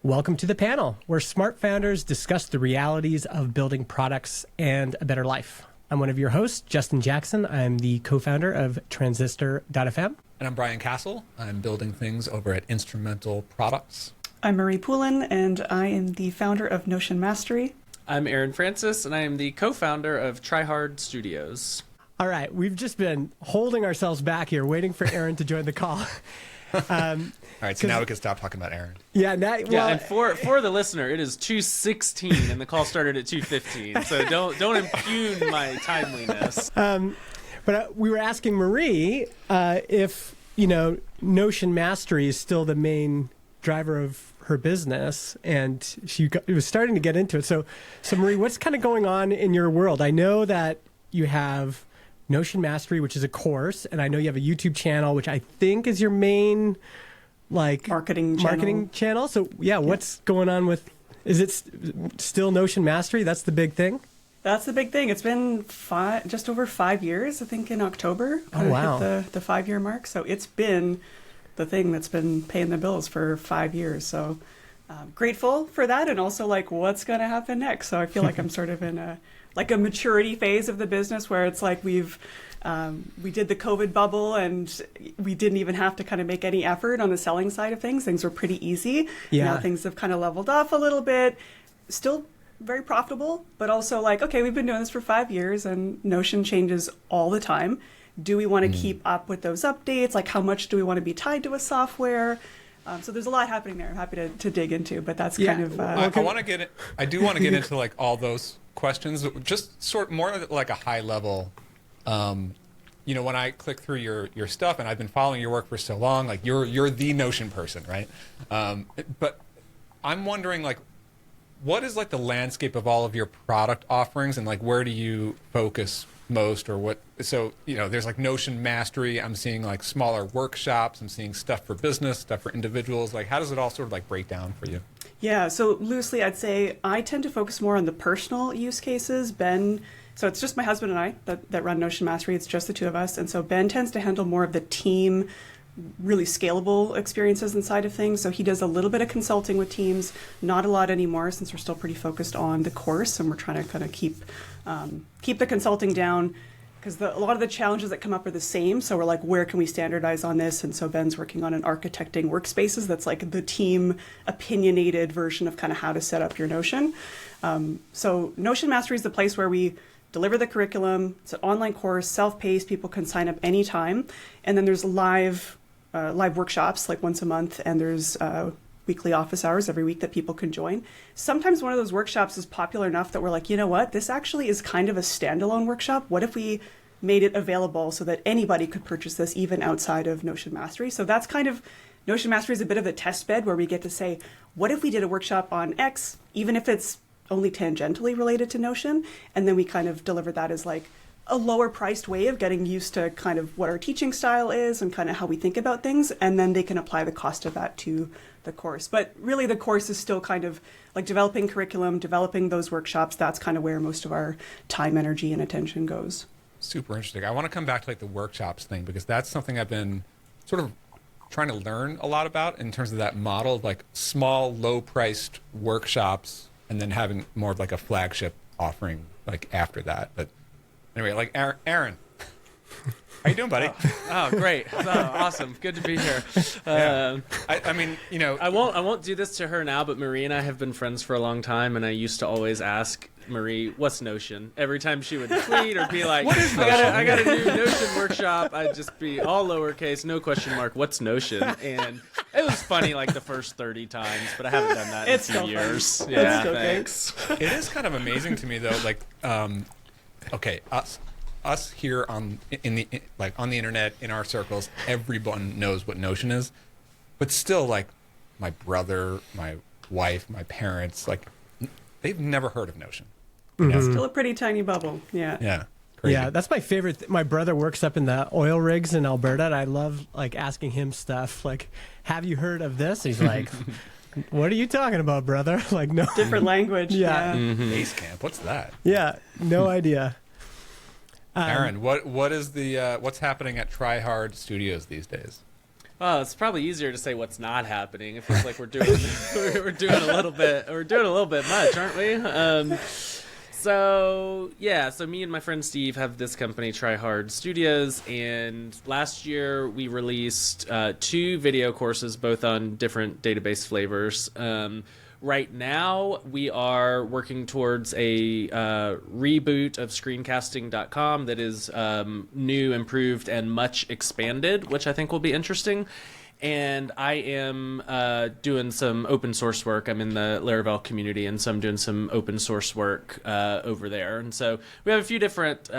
Welcome to the panel, where smart founders discuss the realities of building products and a better life. I'm one of your hosts, Justin Jackson. I'm the co-founder of Transistor.fm. And I'm Brian Castle. I'm building things over at Instrumental Products. I'm Marie Poulin, and I am the founder of Notion Mastery. I'm Aaron Francis, and I am the co-founder of Try Hard Studios. All right, we've just been holding ourselves back here, waiting for Aaron to join the call. All right, so now we can stop talking about Aaron. Yeah, And for the listener, it is 2:16, and the call started at 2:15. So don't impugn my timeliness. But we were asking Marie if Notion Mastery is still the main driver of her business, and she was starting to get into it. So Marie, what's kind of going on in your world? I know that you have Notion Mastery, which is a course, and I know you have a YouTube channel, which I think is your main marketing channel. So yeah, what's going on with? Is it still Notion Mastery? That's the big thing. That's the big thing. It's been just over 5 years, I think, in October. Oh, wow. Hit the 5-year mark. So it's been the thing that's been paying the bills for 5 years. So grateful for that, and also what's going to happen next. So I feel like I'm sort of in a maturity phase of the business where it's like we did the COVID bubble and we didn't even have to kind of make any effort on the selling side of things. Things were pretty easy. Yeah. Now things have kind of leveled off a little bit. Still very profitable, but also okay, we've been doing this for 5 years and Notion changes all the time. Do we want to keep up with those updates? How much do we want to be tied to a software? So there's a lot happening there. I'm happy to dig into, but that's kind of. I want to get it. I do want to get into all those questions. Just sort more like a high level. When I click through your stuff, and I've been following your work for so long, you're the Notion person, right? But I'm wondering what is the landscape of all of your product offerings, and where do you focus most, or what? So there's Notion Mastery. I'm seeing smaller workshops. I'm seeing stuff for business, stuff for individuals. How does it all sort of break down for you? Yeah, so loosely I'd say I tend to focus more on the personal use cases. So it's just my husband and I that run Notion Mastery. It's just the two of us. And so Ben tends to handle more of the team, really scalable experiences inside of things. So he does a little bit of consulting with teams, not a lot anymore since we're still pretty focused on the course, and we're trying to kind of keep the consulting down, because a lot of the challenges that come up are the same. So we're where can we standardize on this? And so Ben's working on an architecting workspaces that's the team opinionated version of kind of how to set up your Notion. So Notion Mastery is the place where we deliver the curriculum. It's an online course, self-paced. People can sign up anytime. And then there's live workshops once a month, and there's weekly office hours every week that people can join. Sometimes one of those workshops is popular enough that we're you know what, this actually is kind of a standalone workshop. What if we made it available so that anybody could purchase this even outside of Notion Mastery? So that's kind of, Notion Mastery is a bit of a test bed where we get to say, what if we did a workshop on X, even if it's only tangentially related to Notion, and then we kind of deliver that as a lower priced way of getting used to kind of what our teaching style is and kind of how we think about things, and then they can apply the cost of that to the course. But really the course is still kind of developing curriculum, developing those workshops. That's kind of where most of our time, energy, and attention goes. Super interesting. I want to come back to the workshops thing, because that's something I've been sort of trying to learn a lot about in terms of that model of small, low-priced workshops, and then having more of a flagship offering after that. But anyway, Aaron, how you doing, buddy? Oh, great! Oh, awesome! Good to be here. I mean, I won't do this to her now, but Marie and I have been friends for a long time, and I used to always ask Marie, "What's Notion?" Every time she would tweet or be like, "What is Notion?" I got a new Notion workshop. I'd just be all lowercase, no question mark. What's Notion? And it was funny the first 30 times, but I haven't done that in a few years. Funny. Yeah, thanks. It is kind of amazing to me though. Okay, us here on the internet, in our circles, everyone knows what Notion is, but still my brother, my wife, my parents, they've never heard of Notion. Still a pretty tiny bubble. Yeah. Crazy. Yeah, that's my favorite. My brother works up in the oil rigs in Alberta, and I love asking him stuff have you heard of this? He's like, what are you talking about, brother? No. Different language. Yeah. Base camp, what's that? Yeah, no idea. Aaron, what is the what's happening at Try Hard Studios these days? Well, it's probably easier to say what's not happening. It feels like we're doing we're doing a little bit much, aren't we? So me and my friend Steve have this company, Try Hard Studios, and last year we released 2 video courses, both on different database flavors. Right now, we are working towards a reboot of screencasting.com that is new, improved, and much expanded, which I think will be interesting. And I am doing some open source work. I'm in the Laravel community, and so I'm doing some open source work over there. And so we have a few different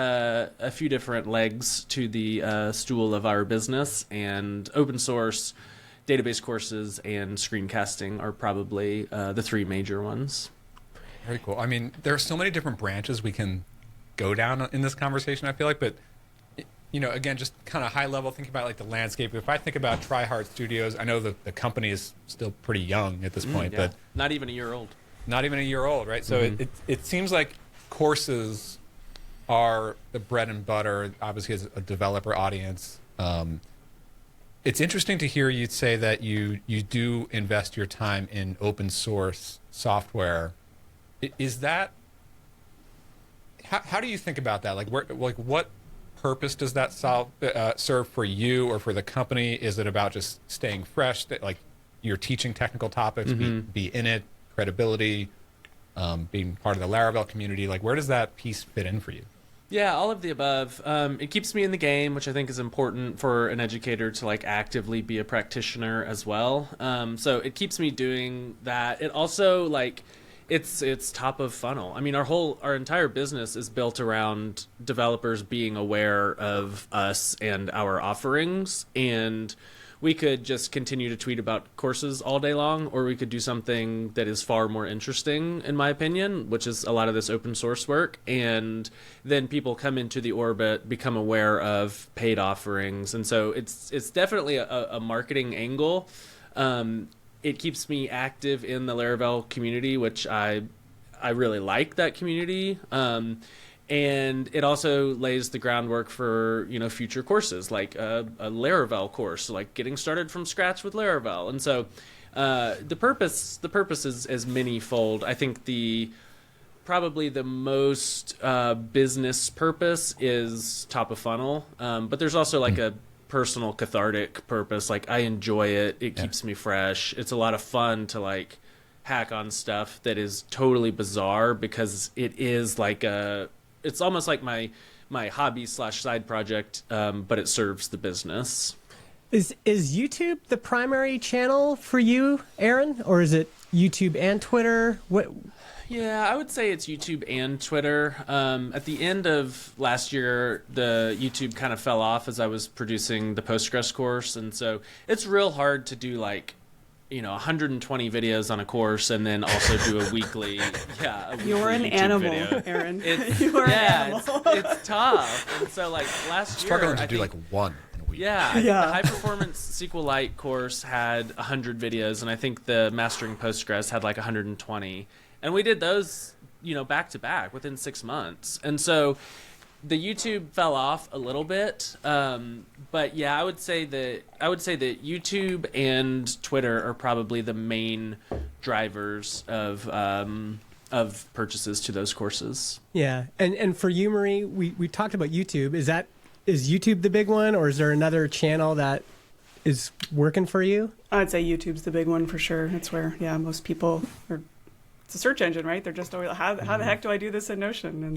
legs to the stool of our business, and open source, database courses, and screencasting are probably the 3 major ones. Very cool. I mean, there are so many different branches we can go down in this conversation, I feel like, but again, just kind of high level, thinking about like the landscape. If I think about Try Hard Studios, I know that the company is still pretty young at this point, but not even a year old. Not even a year old, right? So it seems like courses are the bread and butter, obviously, as a developer audience. It's interesting to hear you say that you do invest your time in open source software. Is that how do you think about that? Like what purpose does that serve for you or for the company? Is it about just staying fresh, like you're teaching technical topics, be in it, credibility, being part of the Laravel community? Like where does that piece fit in for you? Yeah, all of the above. It keeps me in the game, which I think is important for an educator to like actively be a practitioner as well. So it keeps me doing that. It also like it's top of funnel. I mean, our entire business is built around developers being aware of us and our offerings, and we could just continue to tweet about courses all day long, or we could do something that is far more interesting, in my opinion, which is a lot of this open source work. And then people come into the orbit, become aware of paid offerings. And so it's definitely a marketing angle. It keeps me active in the Laravel community, which I really like that community. And it also lays the groundwork for, future courses, like a Laravel course, like getting started from scratch with Laravel. And so the purpose is many-fold. I think probably the most business purpose is top of funnel, but there's also like a personal cathartic purpose. Like I enjoy it. It keeps me fresh. It's a lot of fun to like hack on stuff that is totally bizarre, because it is like it's almost like my hobby / side project, but it serves the business. Is YouTube the primary channel for you, Aaron, or is it YouTube and Twitter? What? Yeah, I would say it's YouTube and Twitter. At the end of last year, the YouTube kind of fell off as I was producing the Postgres course, and so it's real hard to do like 120 videos on a course and then also do a weekly You're an YouTube animal, video. Aaron. You're an animal. It's tough. And so like last year, struggling to do like one in a week. Yeah. The high performance SQLite course had 100 videos, and I think the Mastering Postgres had like 120. And we did those, back to back within 6 months. And so the YouTube fell off a little bit, but yeah, I would say that YouTube and Twitter are probably the main drivers of purchases to those courses. Yeah, and for you, Marie, we talked about YouTube. Is YouTube the big one, or is there another channel that is working for you? I'd say YouTube's the big one for sure. It's where most people are. It's a search engine, right? They're just always, how the heck do I do this in Notion?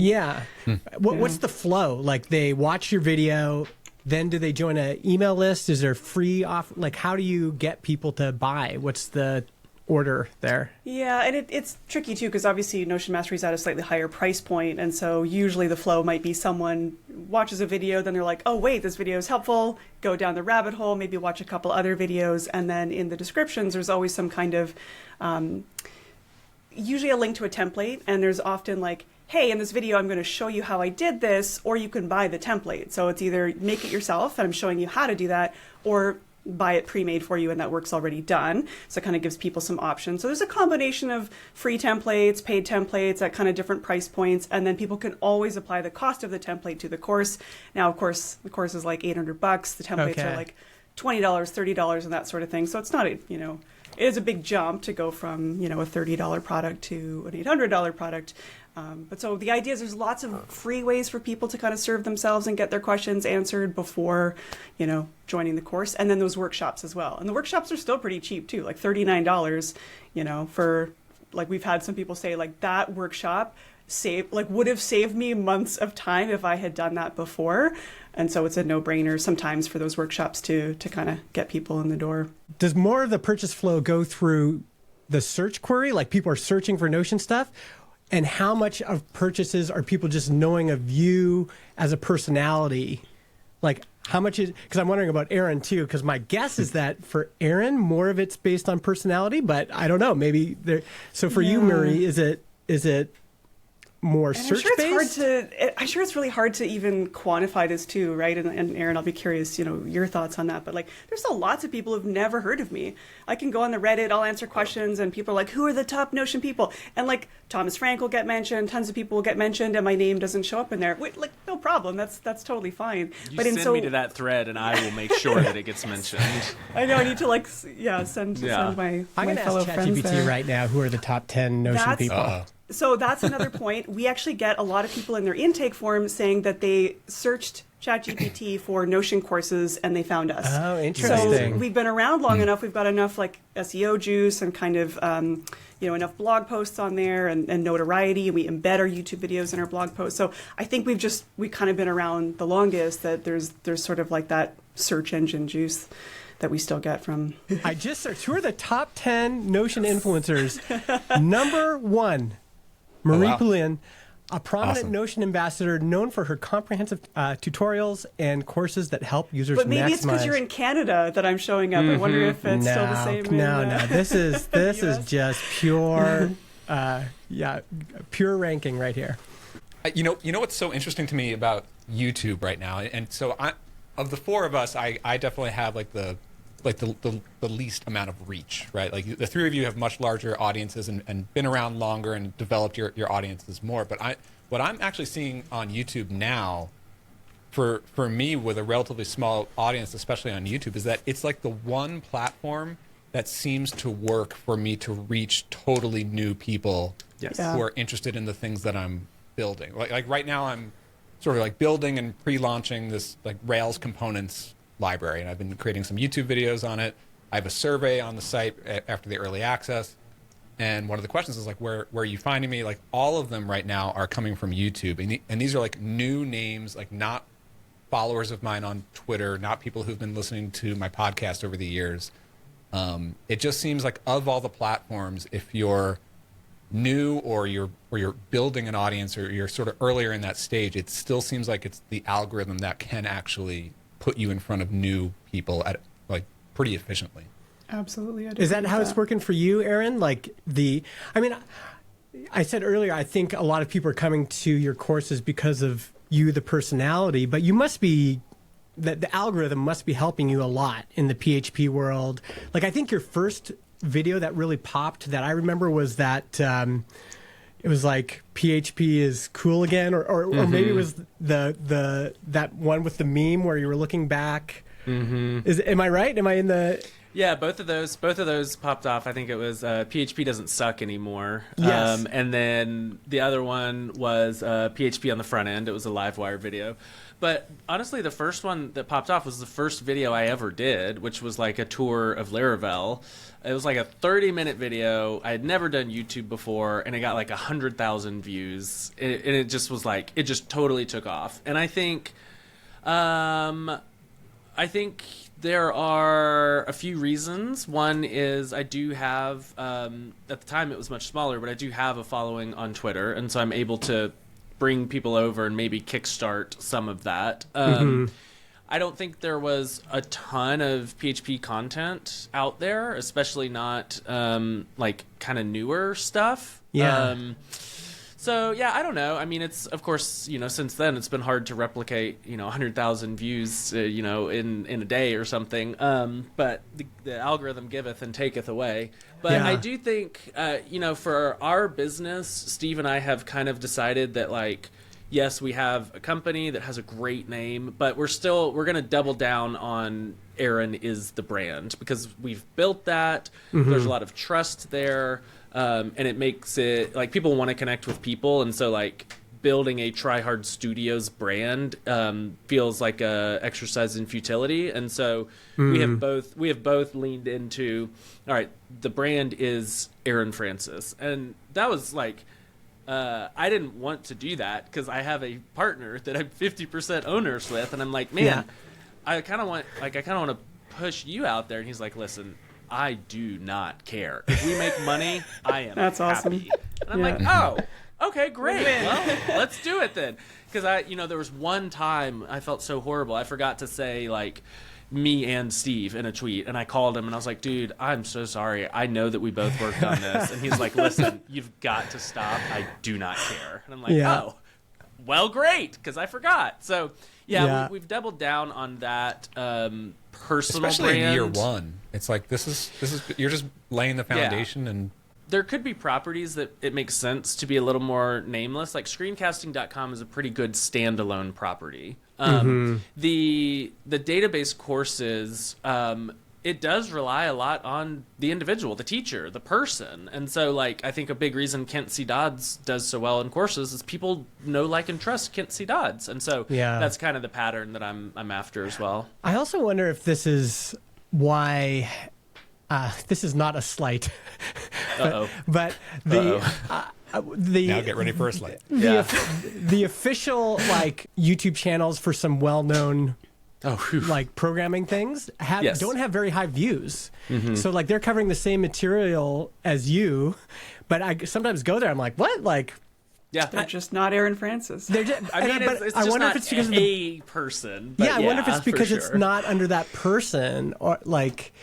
And, What's the flow? Like they watch your video, then do they join an email list? Is there free off? Like how do you get people to buy? What's the order there? Yeah, and it's tricky too, because obviously Notion Mastery's at a slightly higher price point, and so usually the flow might be someone watches a video, then they're like, oh wait, this video is helpful, go down the rabbit hole, maybe watch a couple other videos, and then in the descriptions there's always some kind of usually a link to a template, and there's often like, hey, in this video I'm going to show you how I did this, or you can buy the template. So it's either make it yourself, and I'm showing you how to do that, or buy it pre-made for you and that work's already done. So it kind of gives people some options. So there's a combination of free templates, paid templates at kind of different price points, and then people can always apply the cost of the template to the course. Now, of course, the course is like $800. The templates are like $20, $30 and that sort of thing. So it's not it is a big jump to go from, a $30 product to an $800 product. But so the idea is there's lots of free ways for people to kind of serve themselves and get their questions answered before, joining the course. And then those workshops as well. And the workshops are still pretty cheap too, like $39, for, like, we've had some people say, like, that workshop would have saved me months of time if I had done that before. And so it's a no-brainer sometimes for those workshops to kind of get people in the door. Does more of the purchase flow go through the search query? Like, people are searching for Notion stuff? And how much of purchases are people just knowing of you as a personality? Like, how much is, because I'm wondering about Aaron too, because my guess is that for Aaron, more of it's based on personality, but I don't know, maybe there. So for you, Marie, is it more search based? I'm sure it's really hard to even quantify this too, right? And Aaron, I'll be curious, your thoughts on that. But like, there's still lots of people who've never heard of me. I can go on the Reddit, I'll answer questions, and people are like, "Who are the top Notion people?" And like, Thomas Frank will get mentioned, tons of people will get mentioned, and my name doesn't show up in there. Wait, like, no problem. That's totally fine. But send me to that thread, and I will make sure that it gets mentioned. I know. I need to send my I'm going to fellow ask friends ChatGPT there. right now. Who are the top 10 Notion people? So that's another point. We actually get a lot of people in their intake form saying that they searched ChatGPT for Notion courses and they found us. Oh, interesting. So we've been around long enough. We've got enough like SEO juice and kind of enough blog posts on there and notoriety. And we embed our YouTube videos in our blog posts. So I think we've kind of been around the longest. That there's sort of like that search engine juice that we still get from. I just searched. Who are the top 10 Notion influencers? Number 1. Marie Poulin, a prominent Notion ambassador known for her comprehensive tutorials and courses that help users maximize. But maybe it's because you're in Canada that I'm showing up. I wonder if it's still the same. No. This is is just pure, pure ranking right here. You know what's so interesting to me about YouTube right now, and so of the four of us, I definitely have the least amount of reach, right? Like the three of you have much larger audiences and been around longer and developed your audiences more. But what I'm actually seeing on YouTube now, for me with a relatively small audience, especially on YouTube, is that it's like the one platform that seems to work for me to reach totally new people who are interested in the things that I'm building. Like right now I'm sort of like building and pre-launching this like Rails components library, and I've been creating some YouTube videos on it. I have a survey on the site after the early access, and one of the questions is like, where are you finding me? Like all of them right now are coming from YouTube, and these are like new names, like not followers of mine on Twitter, not people who've been listening to my podcast over the years. It just seems like of all the platforms, if you're new or you're building an audience or you're sort of earlier in that stage, it still seems like it's the algorithm that can actually put you in front of new people at like pretty efficiently. Absolutely. Is that how it's working for you, Aaron? Like I said earlier, I think a lot of people are coming to your courses because of you, the personality, but you must be, the algorithm must be helping you a lot in the PHP world. Like I think your first video that really popped that I remember was that it was like PHP is cool again, or maybe it was the that one with the meme where you were looking back. Am I right? Am I in the? Yeah, both of those popped off. I think it was PHP doesn't suck anymore. Yes. And then the other one was PHP on the front end. It was a Livewire video. But honestly, the first one that popped off was the first video I ever did, which was like a tour of Laravel. It was like a 30-minute video. I had never done YouTube before, and it got like 100,000 views. And it just was like, it just totally took off. And I think there are a few reasons. One is I do have, at the time it was much smaller, but I do have a following on Twitter, and so I'm able to bring people over and maybe kickstart some of that. I don't think there was a ton of PHP content out there, especially not like kind of newer stuff. Yeah. So yeah, I don't know. I mean, it's of course, since then it's been hard to replicate, 100,000 views, in a day or something. But the algorithm giveth and taketh away. But I do think, for our business, Steve and I have kind of decided that like, yes, we have a company that has a great name, but we're going to double down on Aaron is the brand, because we've built that. There's a lot of trust there. And it makes it like people want to connect with people. And so like building a Try Hard Studios brand feels like a exercise in futility. And so we have both leaned into, all right, the brand is Aaron Francis. And that was like, I didn't want to do that because I have a partner that I'm 50% owners with. And I'm like, man, I kind of want to push you out there. And he's like, listen, I do not care. If we make money, I am That's happy. awesome. And I'm like, oh, okay, great. Well, let's do it then. Because there was one time I felt so horrible. I forgot to say like me and Steve in a tweet, and I called him and I was like, dude, I'm so sorry. I know that we both worked on this. And he's like, listen, you've got to stop. I do not care. And I'm like, oh, well, great, because I forgot. So we've doubled down on that personal especially brand. in year one. It's like this is you're just laying the foundation. And there could be properties that it makes sense to be a little more nameless. Like screencasting.com is a pretty good standalone property. The database courses, it does rely a lot on the individual, the teacher, the person. And so like I think a big reason Kent C. Dodds does so well in courses is people know, like, and trust Kent C. Dodds. And so that's kind of the pattern that I'm after as well. I also wonder if this is why this is not a slight, but the now get ready for a slight. The official like YouTube channels for some well-known like programming things don't have very high views. So like they're covering the same material as you, but I sometimes go there. I'm like, what? Like, they're just not Aaron Francis. It's just I wonder not if it's because of a person. But I wonder if it's because it's sure. not under that person, or like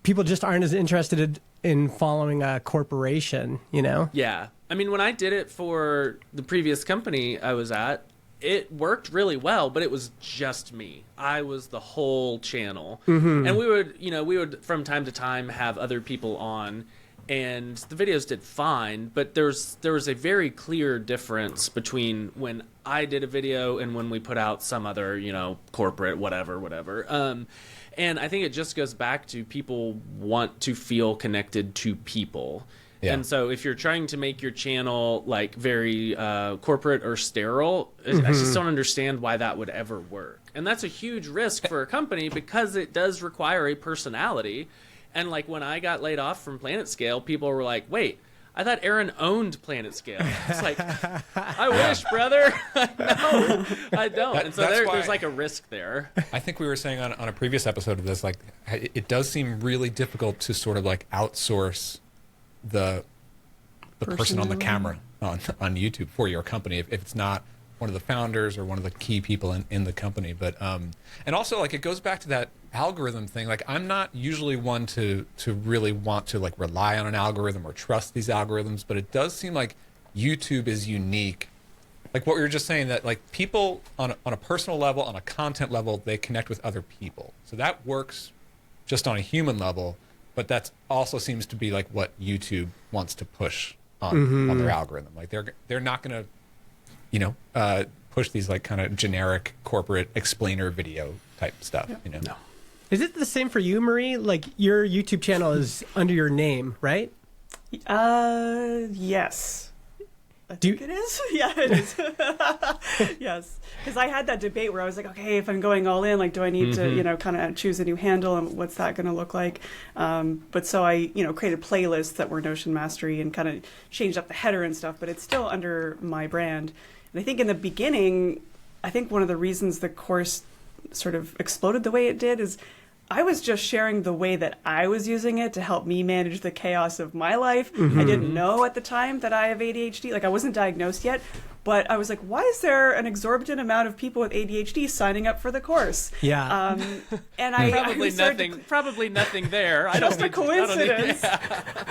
people just aren't as interested in following a corporation, you know? Yeah. I mean, when I did it for the previous company I was at, it worked really well, but it was just me. I was the whole channel. And we would from time to time have other people on, and the videos did fine, but there was a very clear difference between when I did a video and when we put out some other, corporate whatever. And I think it just goes back to people want to feel connected to people. Yeah. And so if you're trying to make your channel like very corporate or sterile, I just don't understand why that would ever work. And that's a huge risk for a company because it does require a personality. And like when I got laid off from Planet Scale, people were like, wait, I thought Aaron owned Planet Scale. It's like, I wish, brother. No, I don't. And so there's like a risk there. I think we were saying on a previous episode of this, like, it does seem really difficult to sort of like outsource the person on the camera on YouTube for your company if it's not one of the founders or one of the key people in the company. But and also like it goes back to that algorithm thing. Like I'm not usually one to really want to like rely on an algorithm or trust these algorithms, but it does seem like YouTube is unique. Like what we were just saying, that like people on a personal level, on a content level, they connect with other people. So that works just on a human level, but that also seems to be like what YouTube wants to push on their algorithm. Like they're not going to push these like kind of generic corporate explainer video type stuff. No. Is it the same for you, Marie? Like your YouTube channel is under your name, right? Yes. I think it is. Yeah, it is. Yes. Because I had that debate where I was like, okay, if I'm going all in, like, do I need to, kind of choose a new handle and what's that going to look like? But so I, created playlists that were Notion Mastery and kind of changed up the header and stuff, but it's still under my brand. And I think in the beginning, I think one of the reasons the course sort of exploded the way it did is I was just sharing the way that I was using it to help me manage the chaos of my life. I didn't know at the time that I have ADHD. Like I wasn't diagnosed yet, but I was like, why is there an exorbitant amount of people with ADHD signing up for the course? Yeah. And I probably nothing there. Just a coincidence.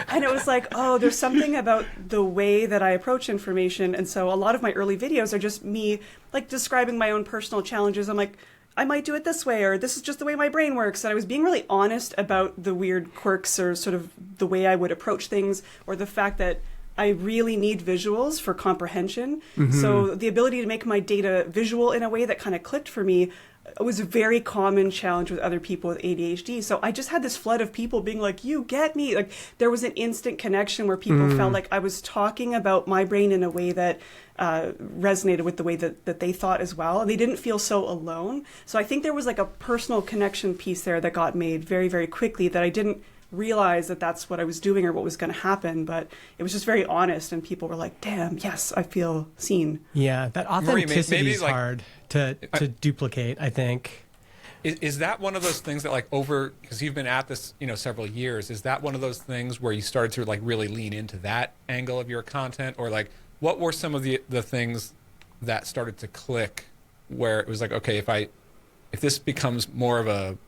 And it was like, oh, there's something about the way that I approach information. And so a lot of my early videos are just me like describing my own personal challenges. I'm like, I might do it this way, or this is just the way my brain works. And I was being really honest about the weird quirks or sort of the way I would approach things, or the fact that I really need visuals for comprehension. So the ability to make my data visual in a way that kind of clicked for me was a very common challenge with other people with ADHD. So I just had this flood of people being like, you get me. Like there was an instant connection where people felt like I was talking about my brain in a way that resonated with the way that they thought as well. And they didn't feel so alone. So I think there was like a personal connection piece there that got made very, very quickly that I didn't realize that that's what I was doing or what was going to happen. But it was just very honest. And people were like, damn, yes, I feel seen. Yeah, that authenticity maybe is like, hard to duplicate, I think. Is that one of those things that like because you've been at this, several years, is that one of those things where you started to like really lean into that angle of your content? Or like, what were some of the things that started to click where it was like, okay, if this becomes more of a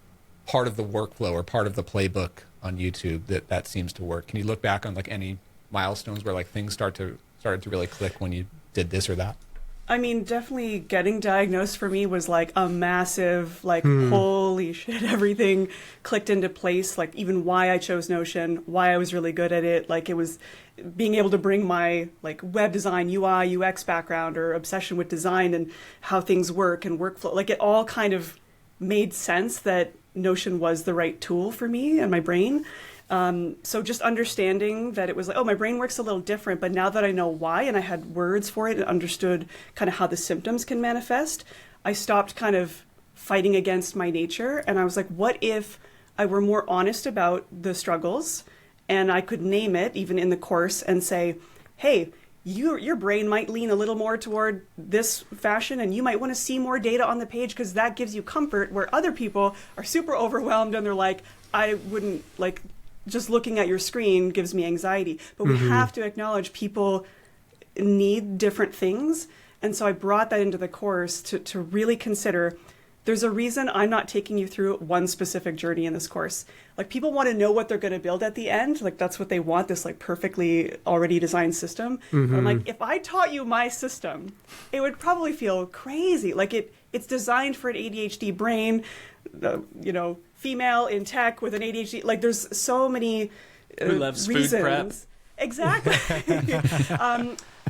part of the workflow or part of the playbook on YouTube, that seems to work? Can you look back on like any milestones where like things started to really click when you did this or that? I mean, definitely getting diagnosed for me was like a massive, like, holy shit, everything clicked into place. Like, even why I chose Notion, why I was really good at it. Like, it was being able to bring my, like, web design, UI, UX background or obsession with design and how things work and workflow. Like, it all kind of made sense that Notion was the right tool for me and my brain. So just understanding that it was like, oh, my brain works a little different, but now that I know why and I had words for it and understood kind of how the symptoms can manifest, I stopped kind of fighting against my nature. And I was like, what if I were more honest about the struggles and I could name it even in the course and say, hey, your brain might lean a little more toward this fashion and you might want to see more data on the page because that gives you comfort, where other people are super overwhelmed and they're like, I wouldn't, like, just looking at your screen gives me anxiety. But we have to acknowledge people need different things. And so I brought that into the course to really consider, there's a reason I'm not taking you through one specific journey in this course. Like, people want to know what they're going to build at the end. Like, that's what they want, this like perfectly already designed system. I'm like, if I taught you my system, it would probably feel crazy. Like it's designed for an ADHD brain, female in tech with an ADHD. Like, there's so many who loves reasons. Food prep. Exactly.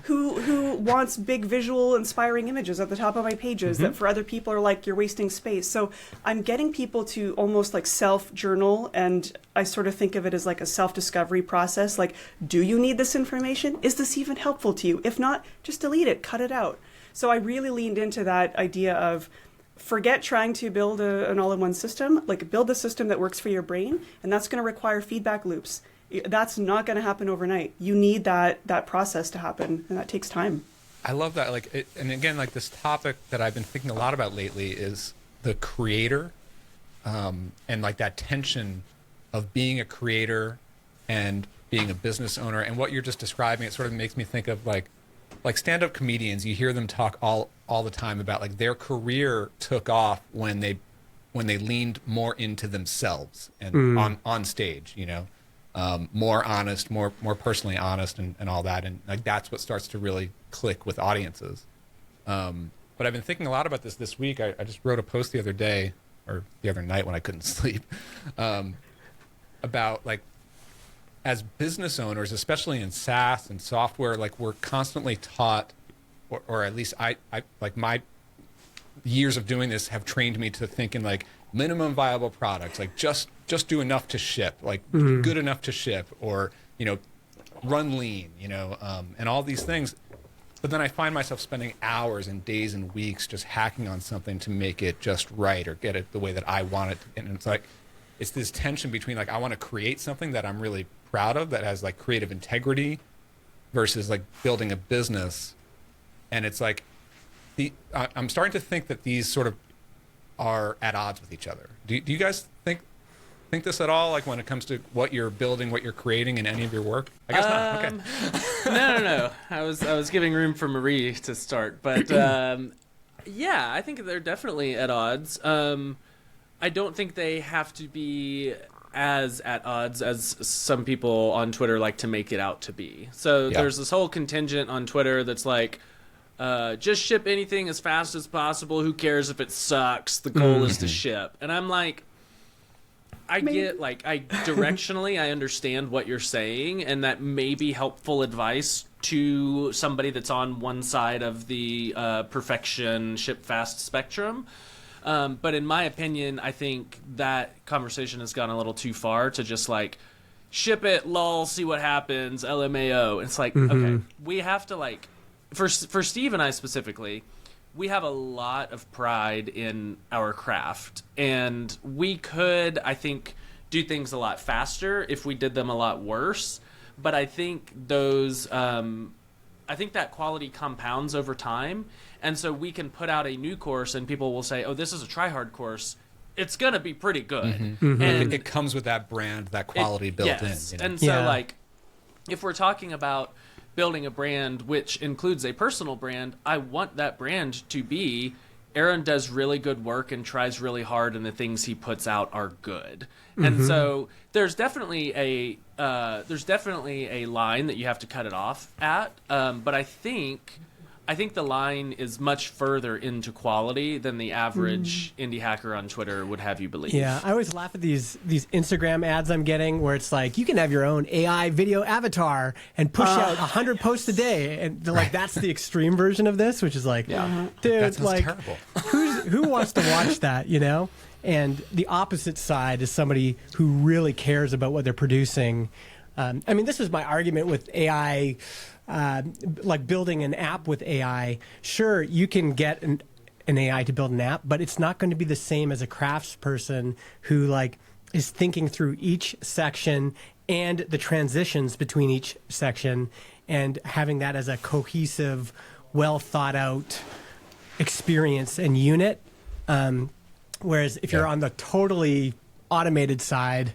Who wants big visual inspiring images at the top of my pages that for other people are like, you're wasting space. So I'm getting people to almost like self-journal, and I sort of think of it as like a self-discovery process. Like, do you need this information? Is this even helpful to you? If not, just delete it, cut it out. So I really leaned into that idea of, forget trying to build an all-in-one system. Like, build a system that works for your brain, and that's going to require feedback loops. That's not going to happen overnight. You need that process to happen, and that takes time. I love that. And again, like, this topic that I've been thinking a lot about lately is the creator, and like that tension of being a creator and being a business owner. And what you're just describing, it sort of makes me think of like stand-up comedians. You hear them talk all the time about like their career took off when they leaned more into themselves and on stage, more honest, more personally honest, and all that, and like that's what starts to really click with audiences. But I've been thinking a lot about this week. I just wrote a post the other day, or the other night when I couldn't sleep, about like, as business owners, especially in SaaS and software, like, we're constantly taught, or at least I like, my years of doing this have trained me to think in like minimum viable products, like just do enough to ship, like good enough to ship, or run lean, and all these things. But then I find myself spending hours and days and weeks just hacking on something to make it just right or get it the way that I want it. And it's like, it's this tension between like, I want to create something that I'm really proud of, that has like creative integrity, versus like building a business. And it's like, I'm starting to think that these sort of are at odds with each other. Do you guys think this at all, like when it comes to what you're building, what you're creating in any of your work? I guess not. Okay. No. I was giving room for Marie to start, but yeah, I think they're definitely at odds. I don't think they have to be as at odds as some people on Twitter like to make it out to be. So there's this whole contingent on Twitter that's like, just ship anything as fast as possible. Who cares if it sucks? The goal is to ship. And I'm like, I get, like, directionally, I understand what you're saying, and that may be helpful advice to somebody that's on one side of the perfection, ship fast spectrum. But in my opinion, I think that conversation has gone a little too far to just, like, ship it, lol, see what happens, LMAO. It's like, okay, we have to, like, for Steve and I specifically, we have a lot of pride in our craft, and we could, I think, do things a lot faster if we did them a lot worse. But I think I think that quality compounds over time, and so we can put out a new course, and people will say, "Oh, this is a try-hard course. It's gonna be pretty good." And it comes with that brand, that quality built in. You know? And so, like, if we're talking about building a brand which includes a personal brand, I want that brand to be Aaron does really good work and tries really hard, and the things he puts out are good. And so there's definitely a line that you have to cut it off at. But I think the line is much further into quality than the average indie hacker on Twitter would have you believe. Yeah, I always laugh at these Instagram ads I'm getting where it's like, you can have your own AI video avatar and push out 100 posts a day. And they're like, that's the extreme version of this, which is like, dude, That like, sounds terrible. who wants to watch that, you know? And the opposite side is somebody who really cares about what they're producing. I mean, this is my argument with AI, like building an app with AI. Sure, you can get an AI to build an app, but it's not going to be the same as a craftsperson who like is thinking through each section and the transitions between each section and having that as a cohesive, well thought out experience and unit. Whereas if you're on the totally automated side,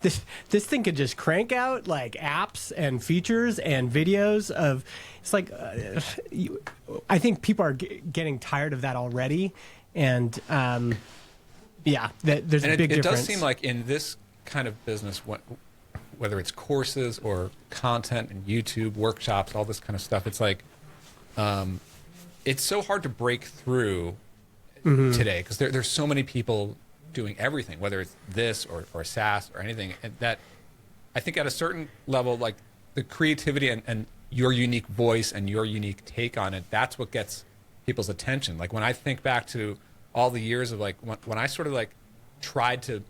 this thing could just crank out like apps and features and videos of. It's like I think people are getting tired of that already, and there's a big difference. It does seem like in this kind of business, whether it's courses or content and YouTube workshops, all this kind of stuff, it's like it's so hard to break through today because there's so many people doing everything, whether it's this or SaaS or anything, and that I think at a certain level, like the creativity and your unique voice and your unique take on it, that's what gets people's attention. Like when I think back to all the years of like when I sort of like tried to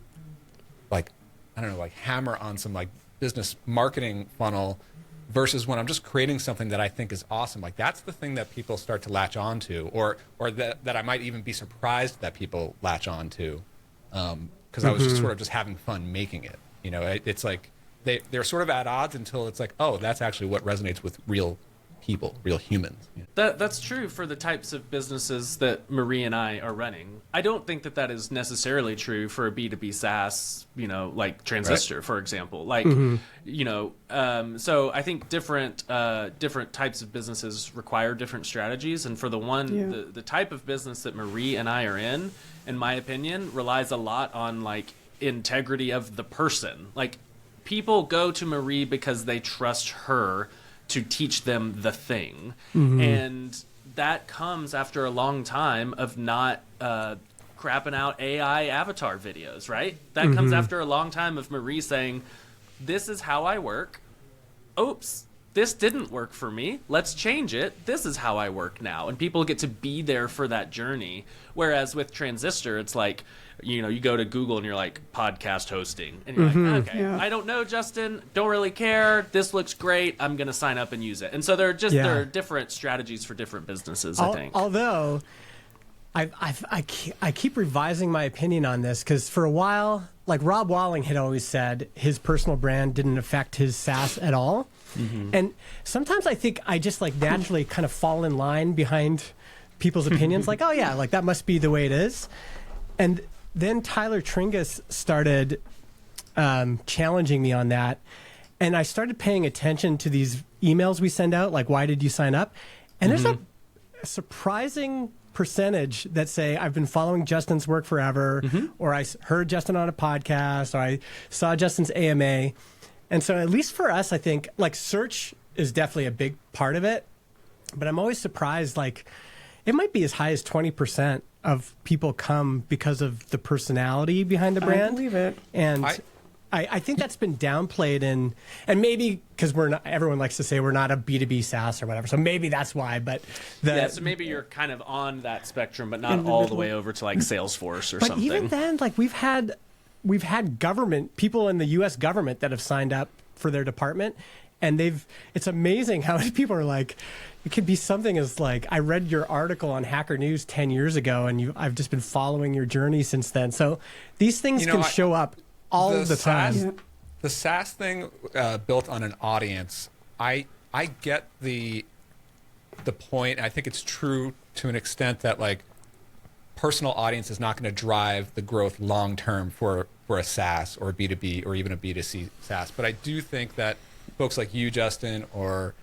like, I don't know, like hammer on some like business marketing funnel versus when I'm just creating something that I think is awesome. Like that's the thing that people start to latch on to, or that I might even be surprised that people latch on to. Because I was just sort of just having fun making it. You know, it's like they're sort of at odds until it's like, oh, that's actually what resonates with real people, real humans. You know? That's true for the types of businesses that Marie and I are running. I don't think that is necessarily true for a B2B SaaS, you know, like Transistor, for example. Like, you know, so I think different types of businesses require different strategies. And for the type of business that Marie and I are in my opinion, relies a lot on like integrity of the person. Like people go to Marie because they trust her to teach them the thing. And that comes after a long time of not crapping out AI avatar videos, right? That comes after a long time of Marie saying, this is how I work. Oops, this didn't work for me. Let's change it. This is how I work now. And people get to be there for that journey. Whereas with Transistor, it's like, you know, you go to Google and you're like, podcast hosting. And you're like, okay, I don't know, Justin. Don't really care. This looks great. I'm going to sign up and use it. And so there are different strategies for different businesses, I think. Although, I keep revising my opinion on this because for a while, like Rob Walling had always said, his personal brand didn't affect his SaaS at all. And sometimes I think I just like naturally kind of fall in line behind people's opinions. Like, oh yeah, like that must be the way it is. And then Tyler Tringus started challenging me on that. And I started paying attention to these emails we send out, like, why did you sign up? And there's a surprising percentage that say, I've been following Justin's work forever, or I heard Justin on a podcast, or I saw Justin's AMA. And so at least for us, I think like search is definitely a big part of it. But I'm always surprised, like, it might be as high as 20% of people come because of the personality behind the brand. I believe it. And I think that's been downplayed and maybe because everyone likes to say we're not a B2B SaaS or whatever. So maybe that's why, but so maybe you're kind of on that spectrum, but not all the way over to like Salesforce or but something. even then, like we've had government people in the U.S. government that have signed up for their department, and it's amazing how many people are like, it could be something as like, I read your article on Hacker News 10 years ago, and I've just been following your journey since then. So these things can show up all the time. The SaaS thing built on an audience. I get the point. I think it's true to an extent that like personal audience is not going to drive the growth long term for a SaaS or a B2B or even a B2C SaaS. But I do think that folks like you, Justin, or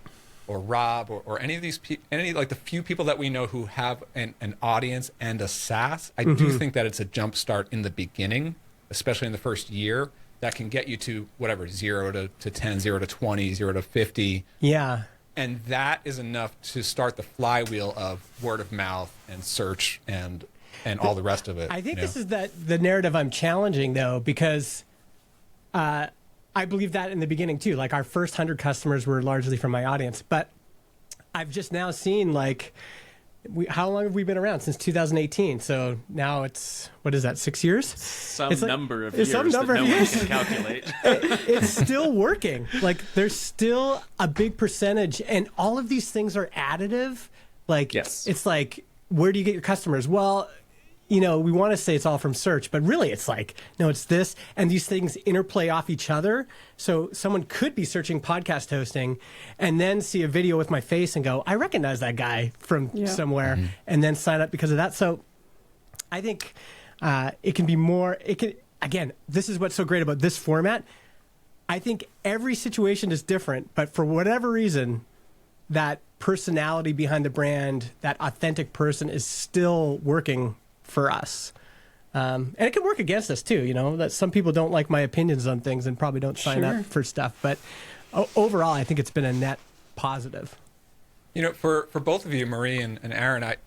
Rob, or any of these like the few people that we know who have an audience and a SaaS, I do think that it's a jump start in the beginning, especially in the first year, that can get you to whatever, 0 to 10, 0 to 20, 0 to 50. Yeah. And that is enough to start the flywheel of word of mouth and search and all the rest of it. I think this is the narrative I'm challenging, though, because I believe that in the beginning, too. Like, our first 100 customers were largely from my audience. But I've just now seen, like, how long have we been around? Since 2018. So now it's, what is that, 6 years? Some number of years that no one can calculate. It's still working. Like, there's still a big percentage. And all of these things are additive. Like, It's like, where do you get your customers? Well, we want to say it's all from search, but really it's like, no, it's this. And these things interplay off each other. So someone could be searching podcast hosting and then see a video with my face and go, I recognize that guy from somewhere, and then sign up because of that. So I think it can be more, again, this is what's so great about this format. I think every situation is different, but for whatever reason, that personality behind the brand, that authentic person is still working for us. And it can work against us too, that some people don't like my opinions on things and probably don't sign up for stuff. But overall, I think it's been a net positive. For both of you, Marie and Aaron, I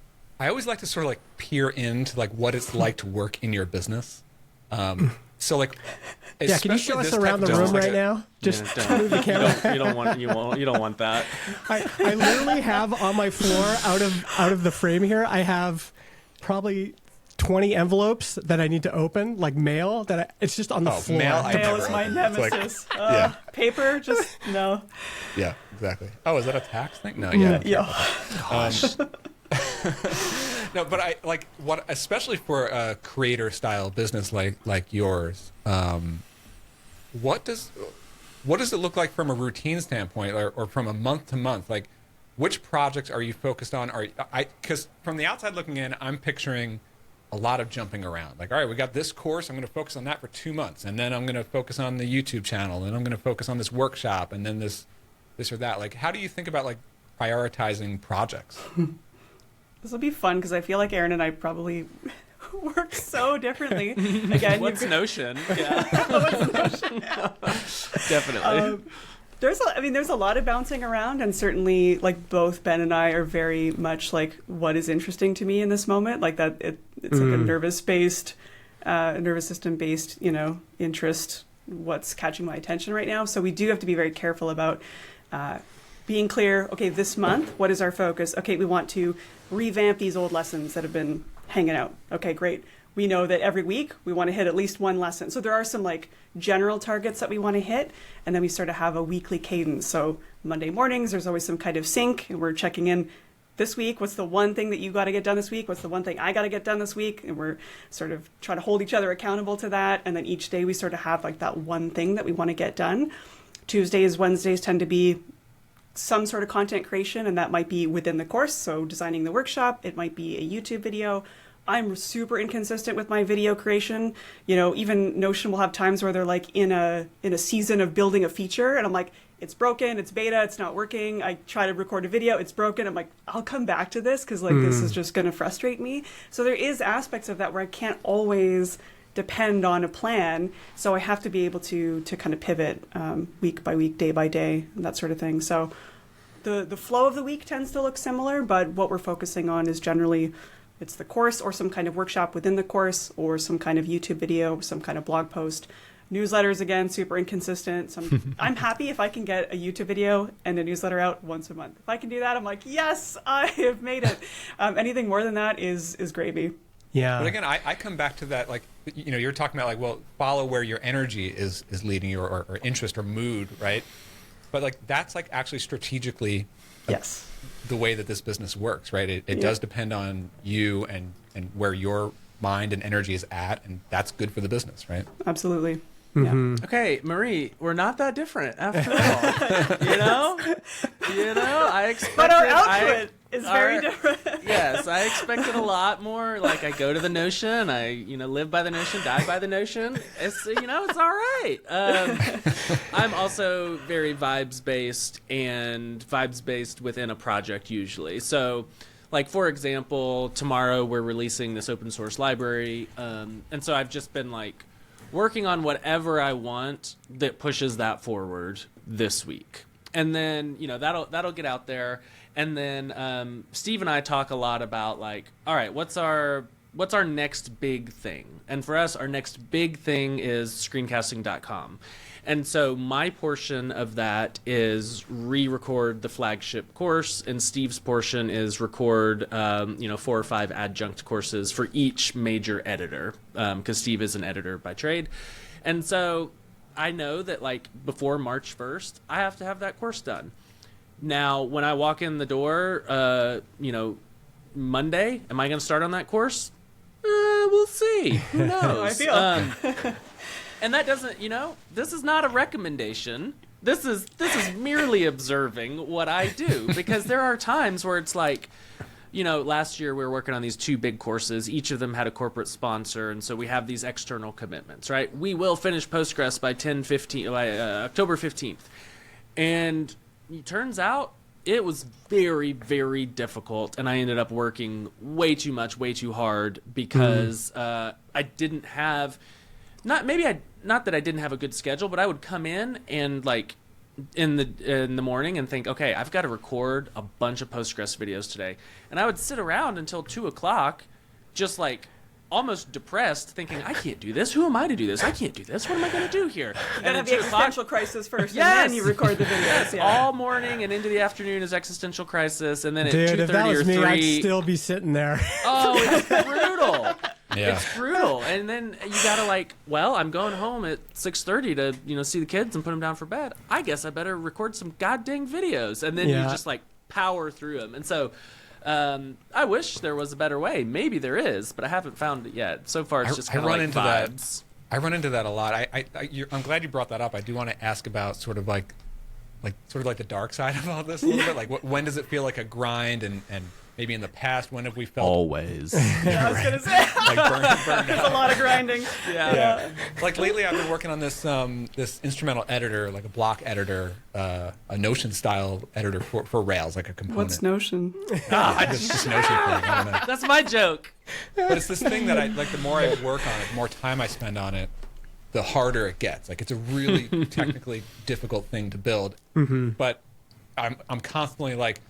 always like to sort of like peer into like what it's like to work in your business. So like, can you show us around the room right now? Just move the camera. You don't want that. I literally have on my floor out of the frame here, I have probably 20 envelopes that I need to open, like mail. It's just on the floor. Mail is my nemesis. Paper, just no. Yeah, exactly. Oh, is that a tax thing? No, Gosh. No, but I like especially for a creator style business like yours. What does it look like from a routine standpoint, or from a month to month? Like, which projects are you focused on? Because from the outside looking in, I'm picturing a lot of jumping around. Like, all right, we got this course. I'm going to focus on that for 2 months, and then I'm going to focus on the YouTube channel, and I'm going to focus on this workshop, and then this or that. Like, how do you think about like prioritizing projects? This will be fun because I feel like Aaron and I probably work so differently. Again, what's Notion? Yeah. What's Notion? Yeah. Definitely. There's a lot of bouncing around, and certainly like both Ben and I are very much like what is interesting to me in this moment. Like that, it's like a nervous system based, interest. What's catching my attention right now? So we do have to be very careful about being clear. Okay, this month, what is our focus? Okay, we want to revamp these old lessons that have been hanging out. Okay, great. We know that every week we want to hit at least one lesson. So there are some like general targets that we want to hit, and then we sort of have a weekly cadence. So Monday mornings, there's always some kind of sync, and we're checking in this week. What's the one thing that you got to get done this week? What's the one thing I got to get done this week? And we're sort of trying to hold each other accountable to that. And then each day we sort of have like that one thing that we want to get done. Tuesdays, Wednesdays tend to be some sort of content creation, and that might be within the course. So designing the workshop, it might be a YouTube video. I'm super inconsistent with my video creation. Even Notion will have times where they're like in a season of building a feature, and I'm like, it's broken, it's beta, it's not working. I try to record a video, it's broken. I'm like, I'll come back to this because this is just going to frustrate me. So there is aspects of that where I can't always depend on a plan. So I have to be able to kind of pivot week by week, day by day, and that sort of thing. So the flow of the week tends to look similar, but what we're focusing on is generally it's the course or some kind of workshop within the course or some kind of YouTube video, some kind of blog post. Newsletters, again, super inconsistent. I'm happy if I can get a YouTube video and a newsletter out once a month. If I can do that, I'm like, yes, I have made it. Anything more than that is gravy. Yeah. But again, I come back to that, like, you know, you're talking about, like, well, follow where your energy is leading you, or interest or mood, right? But, like, that's, like, actually strategically Yes. the way that this business works, right? It does depend on you and where your mind and energy is at, and that's good for the business, right? Absolutely. Mm-hmm. Yeah. Okay, Marie, we're not that different after all. You know, I expected. But our output is very different. Yes, I expected a lot more. Like, I go to the Notion, I live by the Notion, die by the Notion. It's it's all right. I'm also very vibes based within a project usually. So, like, for example, tomorrow we're releasing this open source library, and so I've just been like working on whatever I want that pushes that forward this week. And then, that'll get out there. And then Steve and I talk a lot about, like, all right, what's our next big thing? And for us, our next big thing is screencasting.com. And so my portion of that is re-record the flagship course, and Steve's portion is record 4 or 5 adjunct courses for each major editor, because Steve is an editor by trade. And so I know that, like, before March 1st, I have to have that course done. Now, when I walk in the door, Monday, am I going to start on that course? We'll see. Who knows? I feel. And that doesn't, this is not a recommendation. This is merely observing what I do, because there are times where it's like, last year we were working on these 2 big courses. Each of them had a corporate sponsor, and so we have these external commitments, right? We will finish Postgres by October 15th. And it turns out it was very, very difficult, and I ended up working way too much, way too hard, because I didn't have... Not that I didn't have a good schedule, but I would come in and, like, in the morning and think, okay, I've got to record a bunch of Postgres videos today, and I would sit around until 2:00, just like almost depressed, thinking, I can't do this. Who am I to do this? I can't do this. What am I going to do here? You gotta have the existential crisis first, Yes! and then you record the videos. Yeah. All morning and into the afternoon is existential crisis, and then at Dude, if that 2:30 or was me, 3, I'd still be sitting there. oh, it's brutal. Yeah. It's brutal. And then you gotta, like, well, I'm going home at 6:30 to see the kids and put them down for bed. I guess I better record some goddamn videos, and then you just, like, power through them. And so I wish there was a better way. Maybe there is, but I haven't found it yet. So far, it's just kind of like vibes. I run into that a lot. I'm glad you brought that up. I do want to ask about sort of like the dark side of all this a little bit. Like, when does it feel like a grind, and maybe in the past, when have we felt Always. Yeah, I was gonna say. like burned There's out? a lot of grinding. Yeah. Like, lately, I've been working on this this instrumental editor, like a block editor, a Notion style editor for Rails, like a component. What's Notion? This Notion thing. I don't know. That's my joke. But it's this thing that I like. The more I work on it, the more time I spend on it, the harder it gets. Like, it's a really technically difficult thing to build. Mm-hmm. But I'm constantly like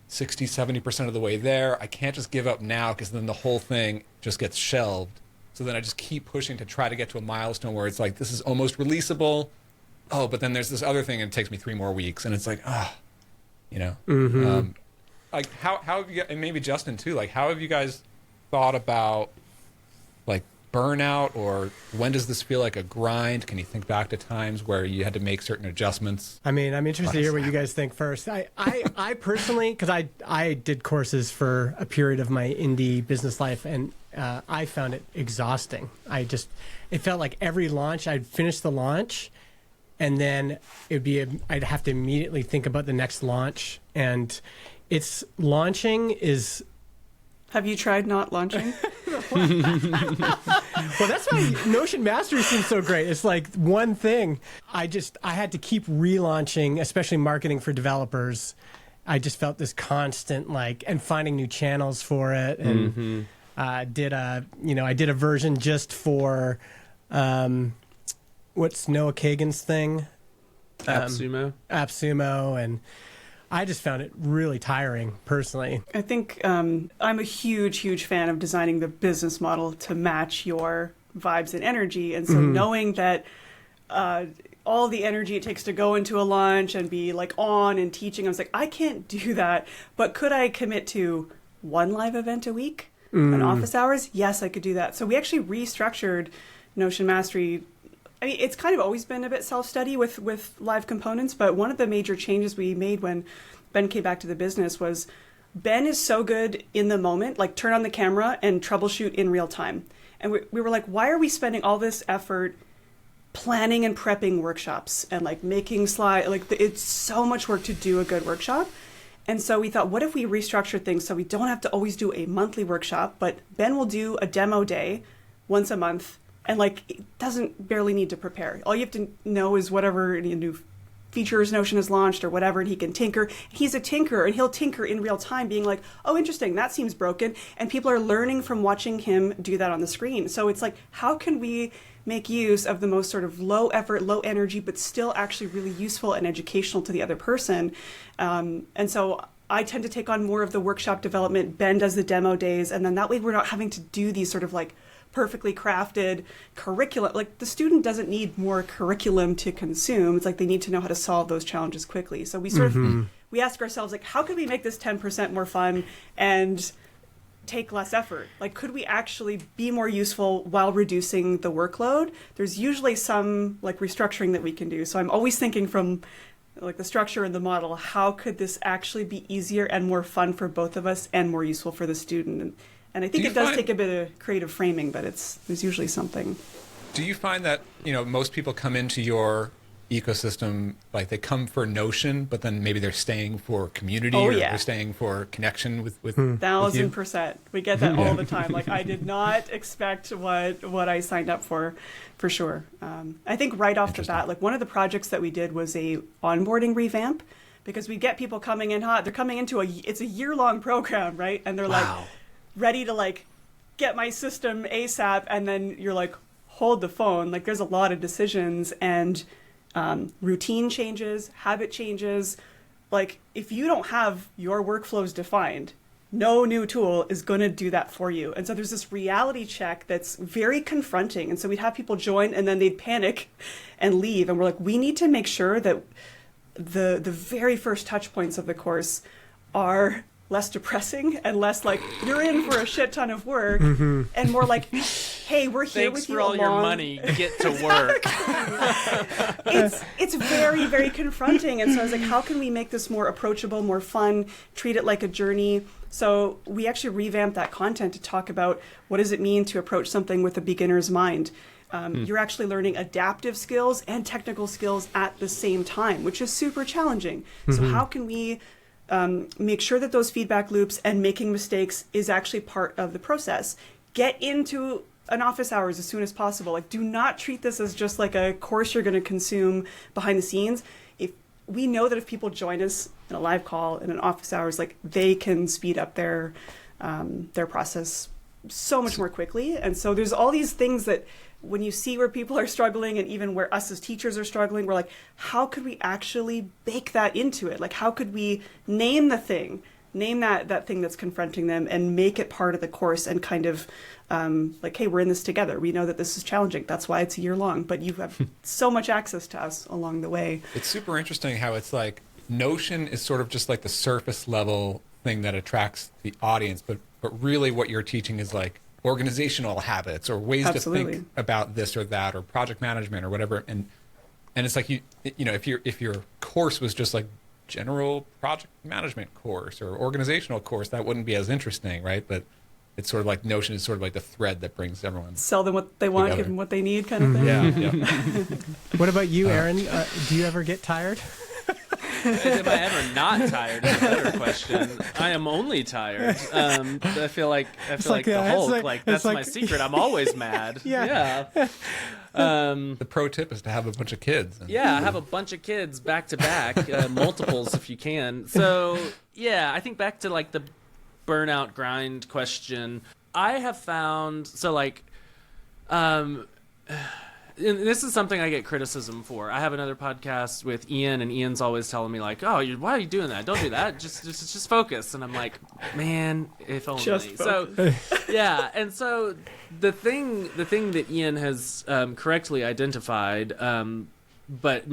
60-70% of the way there. I can't just give up now, because then the whole thing just gets shelved. So then I just keep pushing to try to get to a milestone where it's like, this is almost releasable. Oh, but then there's this other thing, and it takes me 3 more weeks, and it's like, Mm-hmm. like how have you, and maybe Justin too, like, how have you guys thought about, like, burnout, or when does this feel like a grind? Can you think back to times where you had to make certain adjustments? I mean, I'm interested to hear what you guys think first. I personally, because I did courses for a period of my indie business life, and I found it exhausting. It felt like every launch, I'd finish the launch, and then I'd have to immediately think about the next launch. And launching is... Have you tried not launching? Well, that's why Notion Mastery seems so great. It's like one thing. I had to keep relaunching, especially marketing for developers. I just felt this constant, like, and finding new channels for it. And I did a version just for what's Noah Kagan's thing? AppSumo. AppSumo, and I just found it really tiring personally. I think I'm a huge fan of designing the business model to match your vibes and energy. And so knowing that all the energy it takes to go into a lunch and be like on and teaching, I was like, I can't do that. But could I commit to one live event a week on office hours? Yes, I could do that. So we actually restructured Notion Mastery. I mean, it's kind of always been a bit self-study with live components, but one of the major changes we made when Ben came back to the business was Ben is so good in the moment, like turn on the camera and troubleshoot in real time. And we were like, why are we spending all this effort planning and prepping workshops and like making slides? Like it's so much work to do a good workshop. And so we thought, what if we restructure things so we don't have to always do a monthly workshop, but Ben will do a demo day once a month. And like, it doesn't barely need to prepare. All you have to know is whatever new features Notion has launched or whatever, and he can tinker. He's a tinkerer, and he'll tinker in real time, being like, oh, interesting, that seems broken. And people are learning from watching him do that on the screen. So it's like, how can we make use of the most sort of low effort, low energy, but still actually really useful and educational to the other person? And so I tend to take on more of the workshop development. Ben does the demo days, and then that way we're not having to do these sort of like perfectly crafted curriculum. Like the student doesn't need more curriculum to consume. It's like they need to know how to solve those challenges quickly. So we sort of, we ask ourselves, like, how can we make this 10% more fun and take less effort? Like, could we actually be more useful while reducing the workload? There's usually some like restructuring that we can do. So I'm always thinking from like the structure and the model, how could this actually be easier and more fun for both of us and more useful for the student? And I think it does take a bit of creative framing, but there's usually something. Do you find that, most people come into your ecosystem, like they come for Notion, but then maybe they're staying for community or they're staying for connection with 1,000%. We get that all the time. Like I did not expect what I signed up for sure. I think right off the bat, like one of the projects that we did was a onboarding revamp, because we get people coming in hot. They're coming into it's a year-long program, right? And they're like ready to like get my system ASAP, and then you're like, hold the phone. Like there's a lot of decisions and routine changes, habit changes. Like if you don't have your workflows defined, no new tool is going to do that for you. And so there's this reality check that's very confronting. And so we'd have people join and then they'd panic and leave. And we're like, we need to make sure that the very first touch points of the course are less depressing and less like you're in for a shit ton of work and more like, hey, we're here with you. Thanks for all your money. Get to work. It's very, very confronting. And so I was like, how can we make this more approachable, more fun, treat it like a journey? So we actually revamped that content to talk about what does it mean to approach something with a beginner's mind. You're actually learning adaptive skills and technical skills at the same time, which is super challenging. So how can we make sure that those feedback loops and making mistakes is actually part of the process? Get into an office hours as soon as possible. Like, do not treat this as just like a course you're going to consume behind the scenes. If we know that if people join us in a live call in an office hours, like they can speed up their process so much more quickly. And so there's all these things that when you see where people are struggling and even where us as teachers are struggling, we're like, how could we actually bake that into it? Like, how could we name that thing that's confronting them and make it part of the course and kind of like, hey, we're in this together. We know that this is challenging. That's why it's a year long, but you have so much access to us along the way. It's super interesting how it's like Notion is sort of just like the surface level thing that attracts the audience, but really what you're teaching is like organizational habits or ways to think about this or that or project management or whatever. And it's like if your course was just like general project management course or organizational course, that wouldn't be as interesting, right? But it's sort of like Notion is sort of like the thread that brings everyone. Sell them what they want, together. give them what they need, kind of thing. Yeah. What about you, Aaron? Do you ever get tired? Am I ever not tired? Is a better question. I am only tired. I feel like the Hulk. Like that's my secret. I'm always mad. Yeah. The pro tip is to have a bunch of kids. I have a bunch of kids back to back, multiples if you can. So yeah, I think back to like the burnout grind question. I have found and this is something I get criticism for. I have another podcast with Ian, and Ian's always telling me like, "Oh, why are you doing that? Don't do that. Just focus." And I'm like, "Man, if only." So, yeah. And so the thing that Ian has correctly identified, but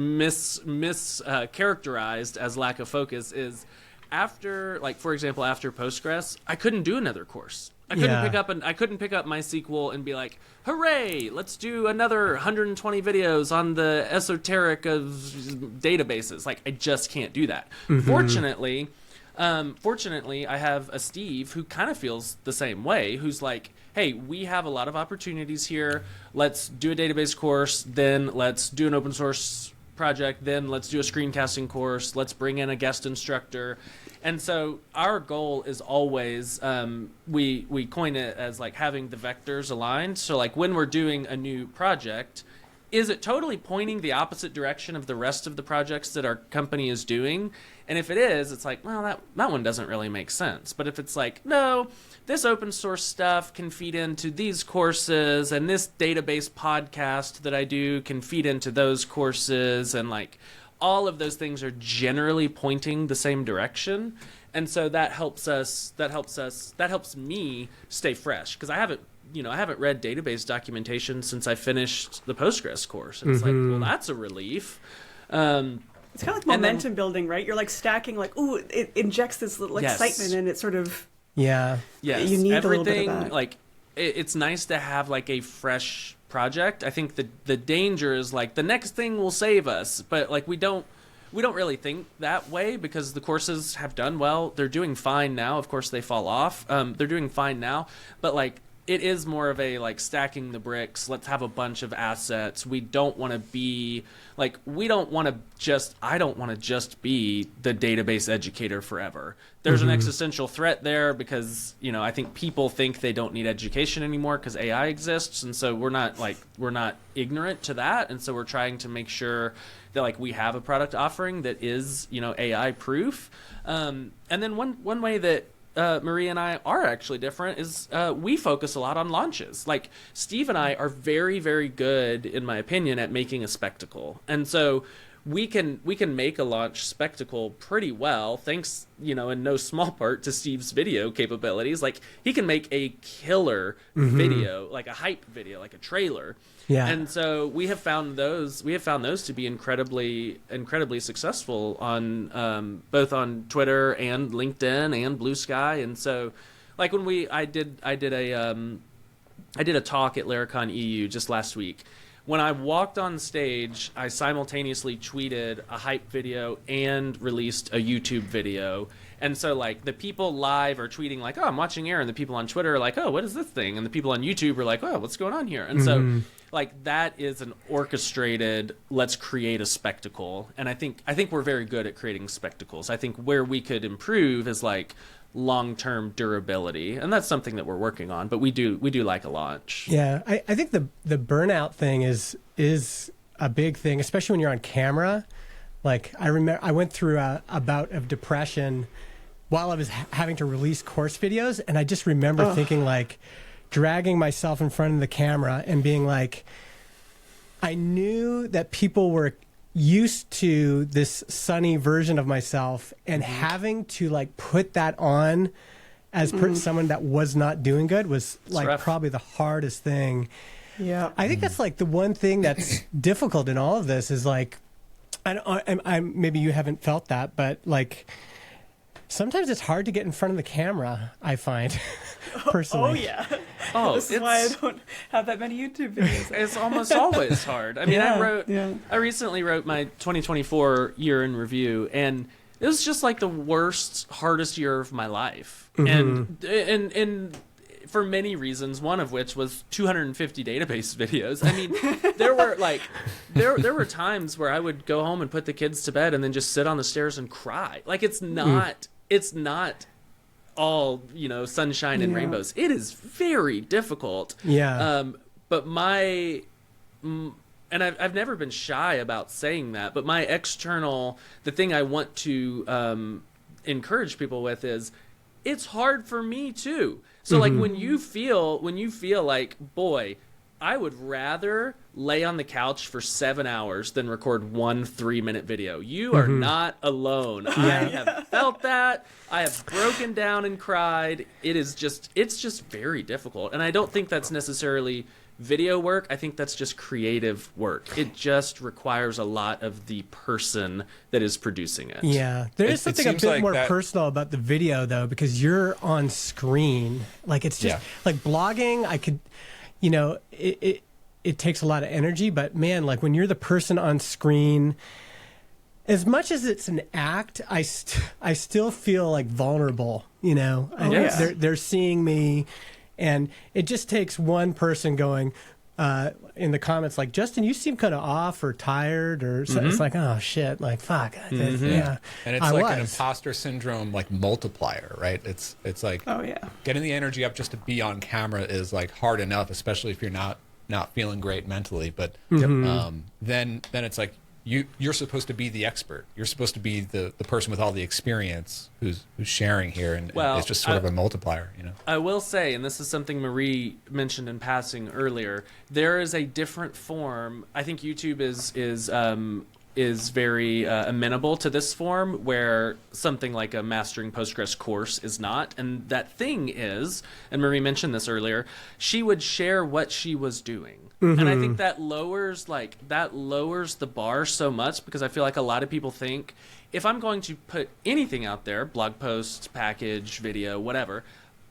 characterized as lack of focus is after, like, for example, after Postgres, I couldn't do another course. I couldn't pick up MySQL and be like, hooray, let's do another 120 videos on the esoteric of databases. Like, I just can't do that. Fortunately, I have a Steve who kind of feels the same way, who's like, hey, we have a lot of opportunities here. Let's do a database course, then let's do an open source project, then let's do a screencasting course, let's bring in a guest instructor. And so our goal is always, we coin it as like having the vectors aligned. So like when we're doing a new project, is it totally pointing the opposite direction of the rest of the projects that our company is doing? And if it is, it's like, well, that one doesn't really make sense. But if it's like, no, this open source stuff can feed into these courses, and this database podcast that I do can feed into those courses, and like all of those things are generally pointing the same direction. And so that helps me stay fresh, because I haven't read database documentation since I finished the Postgres course. And it's like, well, that's a relief. It's kind of like momentum building, right? You're like stacking, like, ooh, it injects this little excitement, and it sort of, yes, you need a little bit of that. Like, it's nice to have like a fresh project. I think the danger is like the next thing will save us, but like we don't really think that way, because the courses have done well. They're doing fine now. Of course, they fall off. They're doing fine now, but like it is more of a like stacking the bricks. Let's have a bunch of assets. We don't want to be like, I don't want to just be the database educator forever. There's an existential threat there, because, I think people think they don't need education anymore because AI exists. And so we're not ignorant to that. And so we're trying to make sure that like we have a product offering that is, AI proof. And then one way that Marie and I are actually different is we focus a lot on launches. Like Steve and I are very, very good, in my opinion, at making a spectacle. And so we can make a launch spectacle pretty well, thanks, in no small part to Steve's video capabilities. Like he can make a killer video, like a hype video, like a trailer. Yeah. And so we have found those to be incredibly successful on both on Twitter and LinkedIn and Blue Sky. And so like when I did a talk at Laracon EU just last week. When I walked on stage, I simultaneously tweeted a hype video and released a YouTube video. And so like the people live are tweeting like, oh, I'm watching Aaron. The people on Twitter are like, oh, what is this thing? And the people on YouTube are like, oh, what's going on here? And so like that is an orchestrated, let's create a spectacle. And I think we're very good at creating spectacles. I think where we could improve is like long-term durability, and that's something that we're working on, but we do like a launch. Yeah, I think the burnout thing is a big thing, especially when you're on camera. Like I remember I went through a bout of depression while I was having to release course videos, and I just remember thinking like dragging myself in front of the camera and being like, I knew that people were used to this sunny version of myself, and having to like put that on as someone that was not doing good was like probably the hardest thing. Yeah, I think that's like the one thing that's difficult in all of this is like, I'm maybe you haven't felt that, but like sometimes it's hard to get in front of the camera, I find, personally. Oh, yeah. This is why I don't have that many YouTube videos. It's almost always hard. I mean, I recently wrote my 2024 year in review, and it was just like the hardest year of my life. And for many reasons, one of which was 250 database videos. I mean, there were times where I would go home and put the kids to bed and then just sit on the stairs and cry. Like it's not all, sunshine and rainbows. It is very difficult. Yeah. But and I've never been shy about saying that, but the thing I want to encourage people with is it's hard for me too. So like when you feel like, boy, I would rather lay on the couch for 7 hours than record one 3-minute video. You are not alone. I have felt that. I have broken down and cried. It's just very difficult. And I don't think that's necessarily video work. I think that's just creative work. It just requires a lot of the person that is producing it. Yeah. There is something a bit more personal about the video, though, because you're on screen. Like, it's just like blogging, I could, you know, it takes a lot of energy, but man, like when you're the person on screen, as much as it's an act, I still feel like vulnerable, you know. They're seeing me, and it just takes one person going in the comments like, Justin, you seem kind of off or tired, or so. It's like, oh shit, like fuck. Yeah. And it's an imposter syndrome like multiplier, right? It's like, getting the energy up just to be on camera is like hard enough, especially if you're not feeling great mentally. But then it's like you're supposed to be the expert. You're supposed to be the person with all the experience who's sharing here, and it's just sort of a multiplier, you know. I will say, and this is something Marie mentioned in passing earlier, there is a different form. I think YouTube is very amenable to this form, where something like a mastering Postgres course is not. And that thing is, and Marie mentioned this earlier, she would share what she was doing. And I think that lowers the bar so much, because I feel like a lot of people think, if I'm going to put anything out there, blog post, package, video, whatever,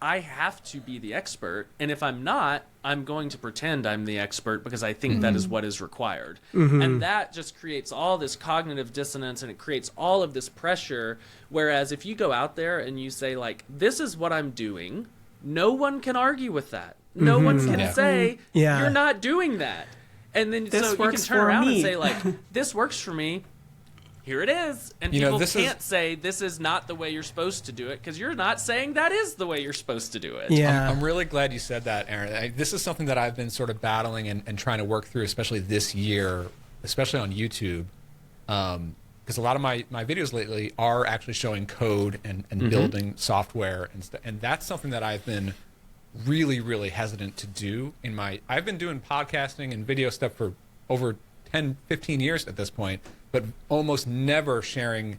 I have to be the expert. And if I'm not, I'm going to pretend I'm the expert because I think that is what is required. And that just creates all this cognitive dissonance, and it creates all of this pressure. Whereas if you go out there and you say, like, this is what I'm doing, no one can argue with that. No one can say, you're not doing that. And then so you can turn around and say, like, this works for me. Here it is. And people can't say this is not the way you're supposed to do it, because you're not saying that is the way you're supposed to do it. Yeah. I'm really glad you said that, Aaron. This is something that I've been sort of battling and trying to work through, especially this year, especially on YouTube. Because a lot of my videos lately are actually showing code and building software and stuff. And that's something that I've been really, really hesitant to do I've been doing podcasting and video stuff for over 10, 15 years at this point, but almost never sharing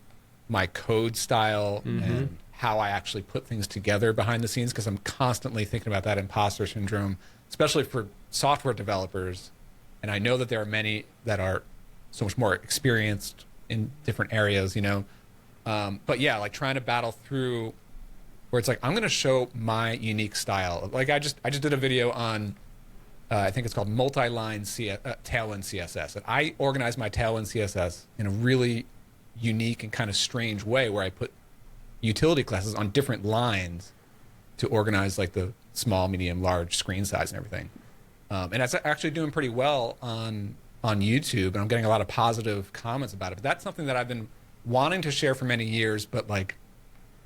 my code style and how I actually put things together behind the scenes, because I'm constantly thinking about that imposter syndrome, especially for software developers. And I know that there are many that are so much more experienced in different areas, you know. But yeah, like trying to battle through where it's like, I'm going to show my unique style. Like I just did a video on, I think it's called multi-line Tailwind CSS. And I organize my Tailwind CSS in a really unique and kind of strange way, where I put utility classes on different lines to organize like the small, medium, large screen size and everything. And that's actually doing pretty well on YouTube, and I'm getting a lot of positive comments about it. But that's something that I've been wanting to share for many years, but like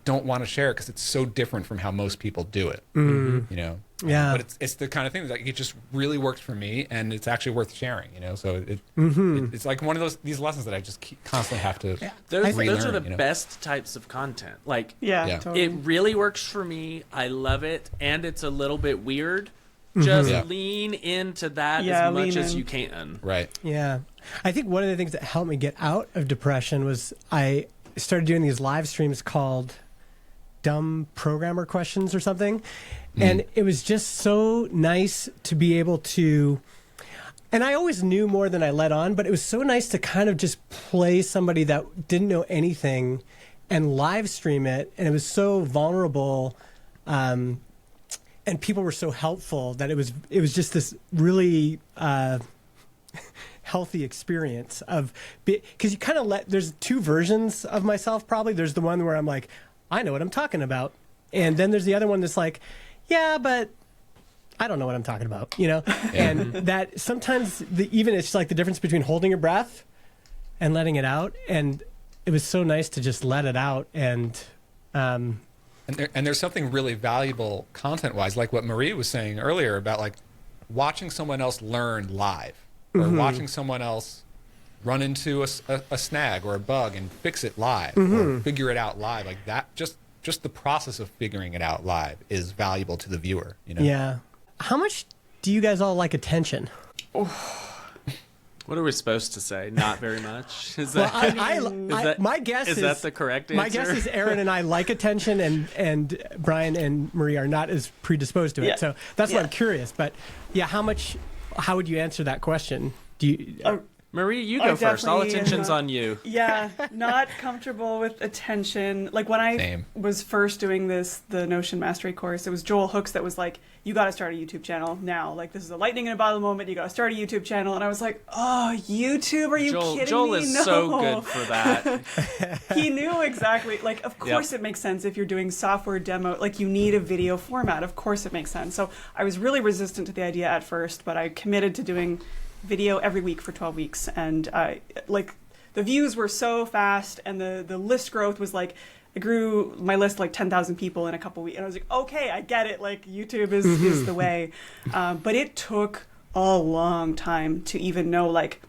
don't want to share it because it's so different from how most people do it. You know. Yeah. But it's the kind of thing that it just really works for me, and it's actually worth sharing. You know. So it's like one of these lessons that I just constantly have to. Yeah. Those are the best types of content. Like totally. It really works for me. I love it, and it's a little bit weird. Just lean into that as much as you can. Right. Yeah. I think one of the things that helped me get out of depression was I started doing these live streams called Dumb Programmer Questions or something. And it was just so nice to be able to, and I always knew more than I let on, but it was so nice to kind of just play somebody that didn't know anything and live stream it. And it was so vulnerable. And people were so helpful that it was just this really healthy experience of, because you kind of there's two versions of myself probably. There's the one where I'm like, I know what I'm talking about. And then there's the other one that's like, yeah, but I don't know what I'm talking about, you know? And that sometimes even it's like the difference between holding your breath and letting it out. And it was so nice to just let it out. And there's something really valuable content-wise, like what Marie was saying earlier about like watching someone else learn live, or watching someone else run into a snag or a bug and fix it live, or figure it out live. Like that, just the process of figuring it out live is valuable to the viewer. You know? Yeah. How much do you guys all like attention? What are we supposed to say? Not very much. Is Well, that, my guess is that the correct answer? My guess is Aaron and I like attention, and Brian and Marie are not as predisposed to it. Yeah. So that's why Yeah. I'm curious. But yeah, how would you answer that question? Do you? Marie, you I go first. All definitely am attention's not- on you. Yeah, not comfortable with attention. Like when I Same. was first doing the Notion Mastery course, it was Joel Hooks that was like, you got to start a YouTube channel now. Like this is a lightning in a bottle moment. You got to start a YouTube channel. And I was like, oh, YouTube? Are you kidding Joel me? is No. so good for that. He knew exactly. Like, of course it makes sense if you're doing software demo. Like you need a video format. Of course it makes sense. So I was really resistant to the idea at first, but I committed to doing video every week for 12 weeks, and like the views were so fast, and the list growth was like, I grew my list like 10,000 people in a couple weeks, and I was like, okay, I get it, like YouTube is the way. But it took a long time to even know, like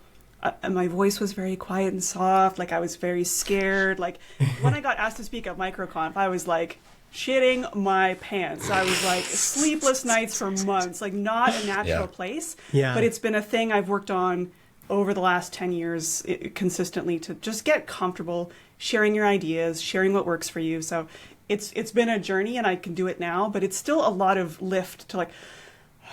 my voice was very quiet and soft, like I was very scared. Like when I got asked to speak at MicroConf, I was like shitting my pants. I was like sleepless nights for months, like not a natural place. Yeah. But it's been a thing I've worked on over the last 10 years consistently to just get comfortable sharing your ideas, sharing what works for you. So it's been a journey, and I can do it now, but it's still a lot of lift to like,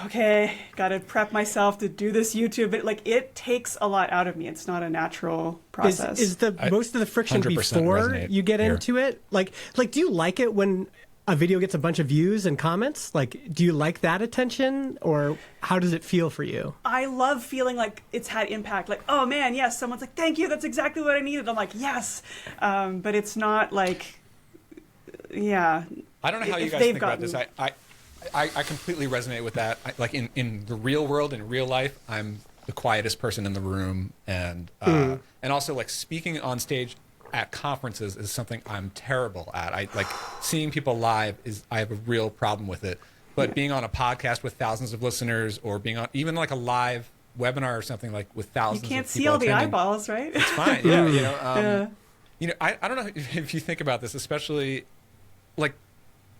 okay, got to prep myself to do this YouTube. But like it takes a lot out of me. It's not a natural process. Is most of the friction 100% before resonate you get here. into it? Like, do you like it when a video gets a bunch of views and comments? Like, do you like that attention, or how does it feel for you? I love feeling like it's had impact. Like, oh man, yes, someone's like, thank you, that's exactly what I needed. I'm like, yes. But it's not like, yeah. I don't know how you If guys they've think about this. gotten- I completely resonate with that. Like in the real world, in real life, I'm the quietest person in the room, and also like speaking on stage at conferences is something I'm terrible at. I like seeing people live I have a real problem with it. But being on a podcast with thousands of listeners, or being on even like a live webinar or something like with You thousands can't of see people all the attending, eyeballs, right? it's fine. Yeah, Yeah. I don't know if you think about this, especially like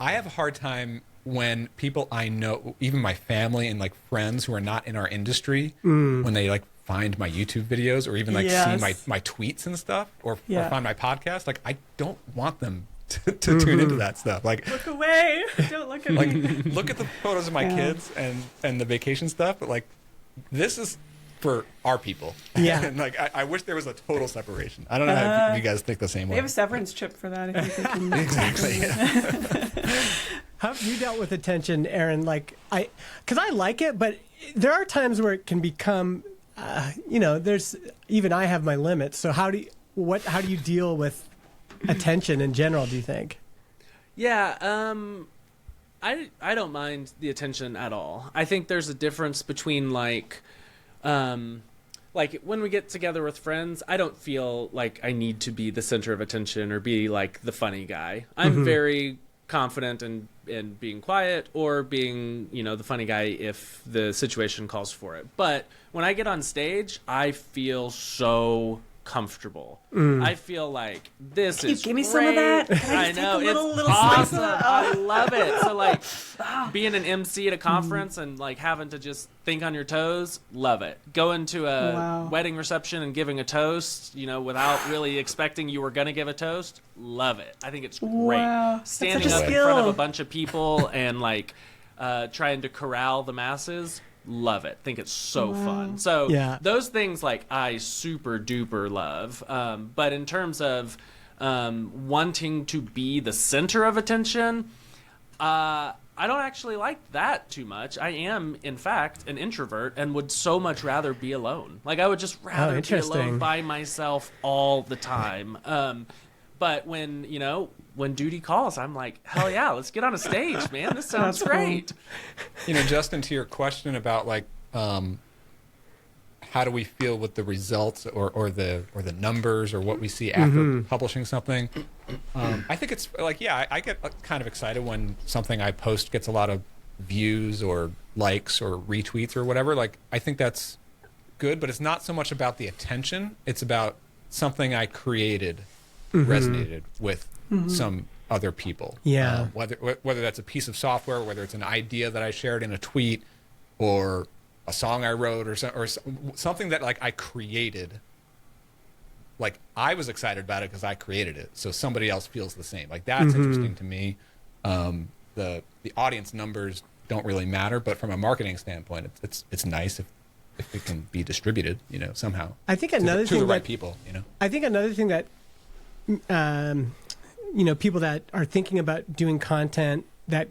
I have a hard time when people I know, even my family and like friends who are not in our industry, when they like find my YouTube videos or even like Yes. see my tweets and stuff, or Yeah. find my podcast, like I don't want them to tune into that stuff. Like Look away. Don't look at like me. look at the photos of my Yeah. kids and the vacation stuff, but like this is for our people. Yeah. And like I wish there was a total separation. I don't know if you guys think the same They way. have a severance chip for that. If you think Exactly. Yeah. How have you dealt with attention, Aaron? Like, because I like it, but there are times where it can become, there's even I have my limits. So how do you deal with attention in general, do you think? Yeah, I don't mind the attention at all. I think there's a difference between like when we get together with friends, I don't feel like I need to be the center of attention or be like the funny guy. I'm very confident in being quiet or being, the funny guy if the situation calls for it. But when I get on stage, I feel so comfortable. I feel like this Can you is give me great. some of that? Can I I just take know, a little it's slice awesome. of that? I love it. So like being an MC at a conference and like having to just think on your toes, love it. Going to a Wow. wedding reception and giving a toast, without really expecting you were going to give a toast, love it. I think it's great. Wow. That's Standing such a up in front of skill. a bunch of people and like trying to corral the masses, love it. Think it's so fun. So Yeah. those things like I super duper love. But in terms of wanting to be the center of attention, I don't actually like that too much. I am, in fact, an introvert and would so much rather be alone. Like I would just rather be interesting. alone by myself all the time. But when duty calls, I'm like, hell yeah, let's get on a stage, man. This sounds That's cool. great. Justin, to your question about like how do we feel with the results or the numbers or what we see after publishing something, I think it's like, yeah, I get kind of excited when something I post gets a lot of views or likes or retweets or whatever. Like I think that's good, but it's not so much about the attention. It's about something I created resonated with some other people. Yeah. Whether that's a piece of software, whether it's an idea that I shared in a tweet, or a song I wrote or something that like I created. Like I was excited about it because I created it, so somebody else feels the same. Like that's interesting to me. The audience numbers don't really matter, but from a marketing standpoint, it's nice if it can be distributed, somehow. I think another to thing the right that, people, I think another thing that people that are thinking about doing content that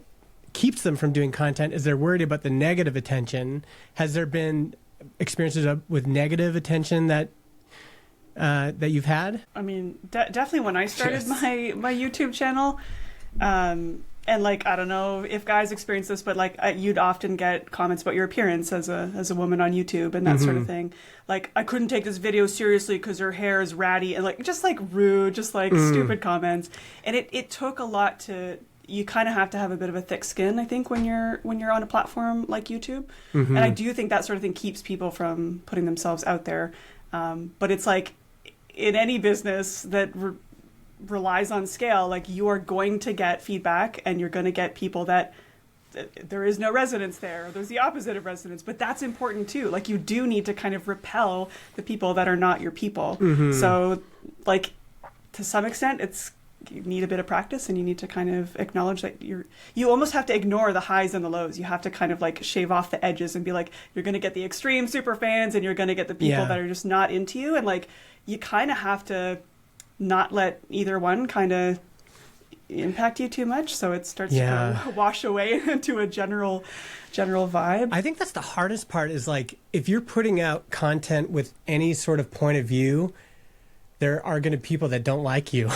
keeps them from doing content is they're worried about the negative attention. Has there been experiences with negative attention that you've had? I mean, definitely when I started my YouTube channel, and like, I don't know if guys experience this, but like you'd often get comments about your appearance as a woman on YouTube and that sort of thing. Like, I couldn't take this video seriously because her hair is ratty, and like just like rude, just like stupid comments. And it took a lot you kind of have to have a bit of a thick skin, I think, when you're on a platform like YouTube. And I do think that sort of thing keeps people from putting themselves out there. But it's like in any business that relies on scale, like you are going to get feedback and you're going to get people that there is no resonance there, or there's the opposite of resonance, but that's important too. Like you do need to kind of repel the people that are not your people. So like to some extent you need a bit of practice, and you need to kind of acknowledge that you almost have to ignore the highs and the lows. You have to kind of like shave off the edges and be like, you're going to get the extreme super fans and you're going to get the people that are just not into you. And like, you kind of have to not let either one kind of impact you too much, so it starts to kind of wash away into a general vibe. I think that's the hardest part, is like if you're putting out content with any sort of point of view, there are going to be people that don't like you.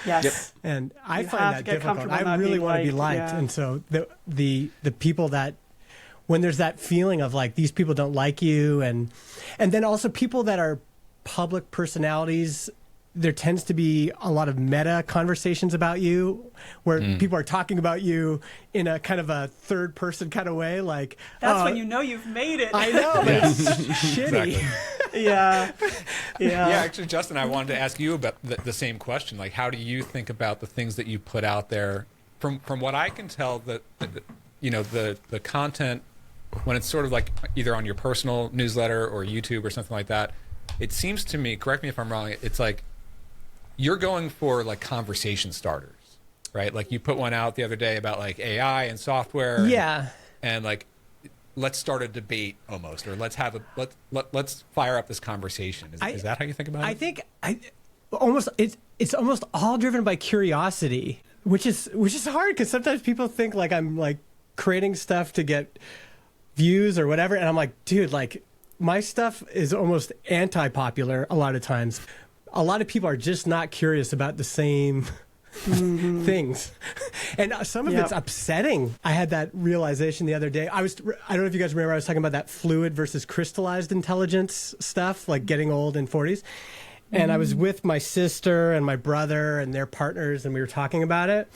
Yes. And I find that difficult. I really want to be liked. And so the people that, when there's that feeling of like these people don't like you, and then also people that are public personalities, there tends to be a lot of meta conversations about you where people are talking about you in a kind of a third person kind of way. Like, that's when you know you've made it. I know, but it's shitty. Exactly. Yeah. Actually, Justin, I wanted to ask you about the same question. Like, how do you think about the things that you put out there? From what I can tell, the content, when it's sort of like either on your personal newsletter or YouTube or something like that, it seems to me, correct me if I'm wrong, it's like you're going for like conversation starters, right? Like you put one out the other day about like AI and software. And like, let's start a debate almost, or let's fire up this conversation. Is that how you think about it? I think it's almost all driven by curiosity, which is hard, because sometimes people think like I'm like creating stuff to get views or whatever, and I'm like, dude, like my stuff is almost anti-popular a lot of times. A lot of people are just not curious about the same things. And some of it's upsetting. I had that realization the other day. I don't know if you guys remember, I was talking about that fluid versus crystallized intelligence stuff, like getting old in 40s. And I was with my sister and my brother and their partners, and we were talking about it.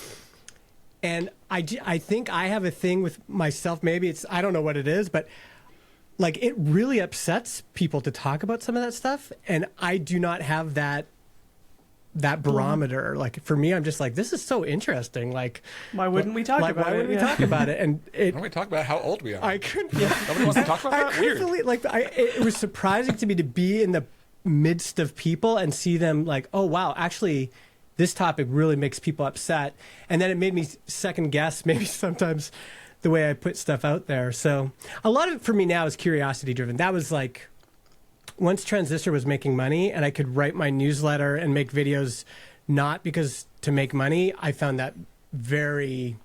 And I think I have a thing with myself. Maybe I don't know what it is, but like it really upsets people to talk about some of that stuff. And I do not have that barometer. Like for me, I'm just like, this is so interesting. Like, why wouldn't we talk about it? Why wouldn't we talk about it? And why don't we talk about how old we are? I couldn't. Nobody wants to talk about that? Weird. It was surprising to me to be in the midst of people and see them like, oh wow, actually this topic really makes people upset. And then it made me second guess maybe sometimes the way I put stuff out there. So a lot of it for me now is curiosity driven. That was like, once Transistor was making money and I could write my newsletter and make videos not because to make money, I found that very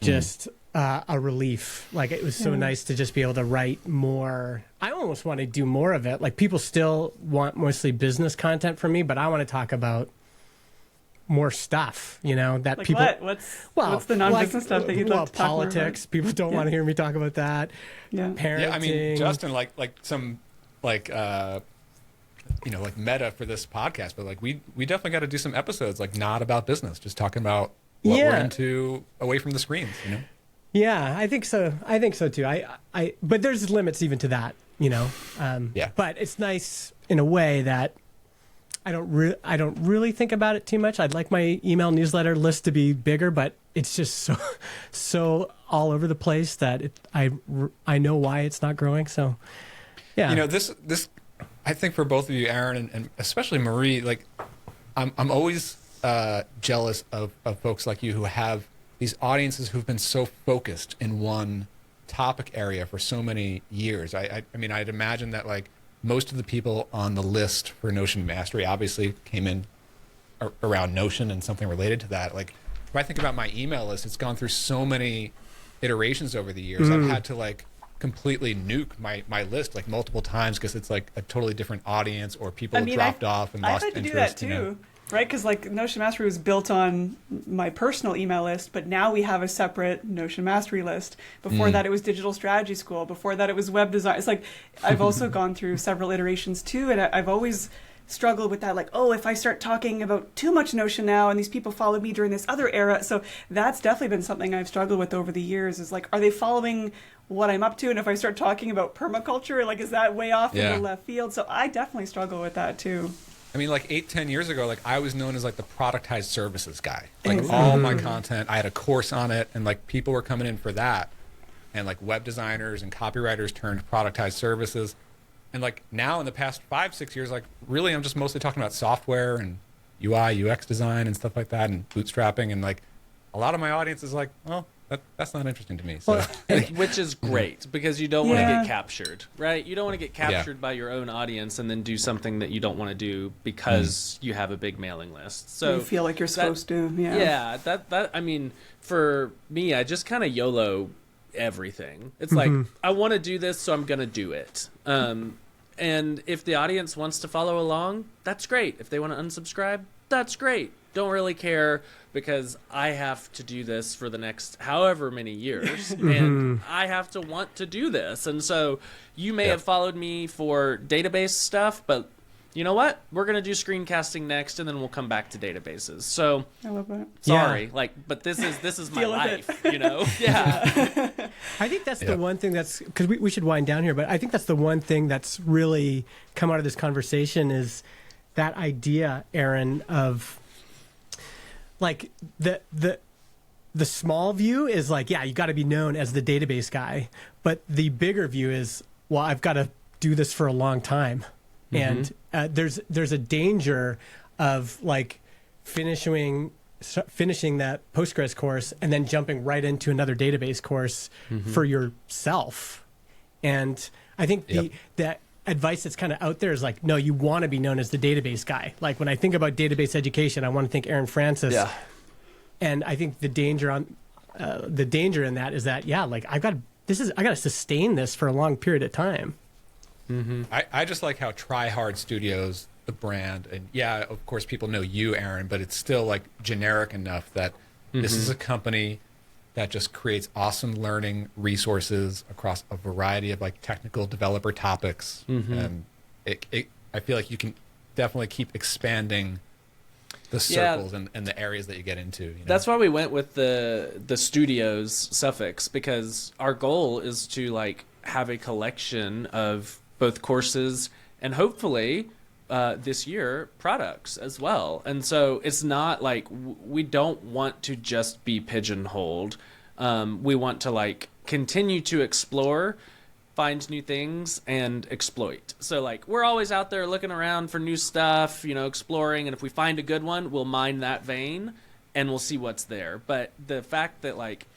just a relief. Like it was so nice to just be able to write more. I almost want to do more of it. Like people still want mostly business content from me, but I want to talk about more stuff, that like people. What's the non-business stuff that you'd like to talk more about? Politics. People don't want to hear me talk about that. Parenting. Yeah, I mean, Justin, like some like meta for this podcast, but like we definitely got to do some episodes like not about business, just talking about what we're into away from the screens. Yeah, I think so. I think so too. But there's limits even to that. But it's nice in a way that I don't really think about it too much. I'd like my email newsletter list to be bigger, but it's just so all over the place that I know why it's not growing. So, yeah. You know, this I think for both of you, Aaron, and especially Marie, like I'm always jealous of folks like you who have these audiences who've been so focused in one topic area for so many years. I mean, I'd imagine that like most of the people on the list for Notion Mastery obviously came in around Notion and something related to that. Like if I think about my email list, it's gone through so many iterations over the years. I've had to like completely nuke my list like multiple times because it's like a totally different audience, or people have dropped off and lost interest. I've had to interest. do that too. Right, because like Notion Mastery was built on my personal email list, but now we have a separate Notion Mastery list. Before that, it was Digital Strategy School. Before that, it was Web Design. It's like I've also gone through several iterations too, and I've always struggled with that. Like, oh, if I start talking about too much Notion now, and these people followed me during this other era, so that's definitely been something I've struggled with over the years. Is like, are they following what I'm up to? And if I start talking about permaculture, like, is that way off in the left field? So I definitely struggle with that too. I mean, like 8-10 years ago, like I was known as like the productized services guy. Like all my content, I had a course on it, and like people were coming in for that, and like web designers and copywriters turned productized services. And like now in the past 5-6 years, like really I'm just mostly talking about software and UI, UX design and stuff like that, and bootstrapping. And like a lot of my audience is like, well, that's not interesting to me. So, which is great because you don't want to get captured, right? You don't want to get captured by your own audience and then do something that you don't want to do because you have a big mailing list. So you feel like you're supposed to. Yeah. That I mean, for me, I just kind of YOLO everything. It's like I want to do this, so I'm gonna do it. And if the audience wants to follow along, that's great. If they want to unsubscribe, that's great. Don't really care, because I have to do this for the next however many years, and I have to want to do this. And so you may have followed me for database stuff, but you know what? We're going to do screencasting next, and then we'll come back to databases. So I love that. Sorry, but this is my life, you know? Yeah. I think that's the one thing that's, because we should wind down here, but I think that's the one thing that's really come out of this conversation is that idea, Aaron, of like the small view is like, yeah, you got to be known as the database guy, but the bigger view is, well, I've got to do this for a long time, and there's a danger of like finishing that Postgres course and then jumping right into another database course for yourself. And I think that advice that's kind of out there is like, no, you want to be known as the database guy. Like when I think about database education, I want to think Aaron Francis. Yeah. And I think the danger in that is that, like I got to sustain this for a long period of time. I just like how Try Hard Studios, the brand, and of course people know you, Aaron, but it's still like generic enough that this is a company that just creates awesome learning resources across a variety of like technical developer topics. And I feel like you can definitely keep expanding the circles and the areas that you get into. You know? That's why we went with the studios suffix, because our goal is to like have a collection of both courses and hopefully this year products as well. And so it's not like we don't want to just be pigeonholed. We want to like continue to explore, find new things, and exploit. So like we're always out there looking around for new stuff, exploring, and if we find a good one, we'll mine that vein and we'll see what's there. But the fact that like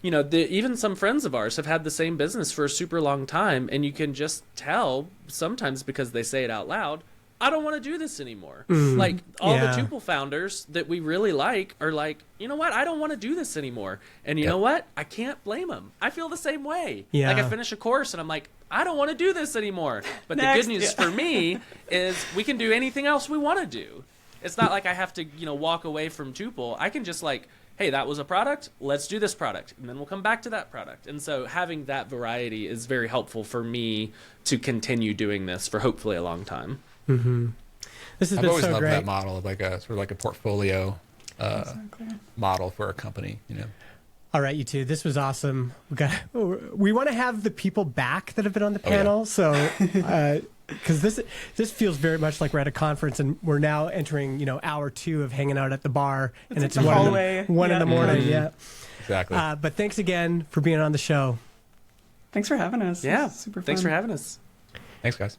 even some friends of ours have had the same business for a super long time, and you can just tell sometimes because they say it out loud, I don't want to do this anymore. Like all the Tuple founders that we really like are like, you know what? I don't want to do this anymore. And you know what? I can't blame them. I feel the same way. Yeah. Like I finish a course and I'm like, I don't want to do this anymore. But the good news for me is we can do anything else we want to do. It's not like I have to, walk away from Tuple. I can just like, hey, that was a product. Let's do this product. And then we'll come back to that product. And so having that variety is very helpful for me to continue doing this for hopefully a long time. This has I've been always so loved great. that model of like a sort of like a portfolio model for a company, All right, you two, this was awesome. We want to have the people back that have been on the panel. So because this feels very much like we're at a conference, and we're now entering, hour 2 of hanging out at the bar, and like it's the hallway. one in the morning. Mhm. Yeah, Exactly. but thanks again for being on the show. Thanks for having us. Yeah. This is super fun. Thanks for having us. Thanks, guys.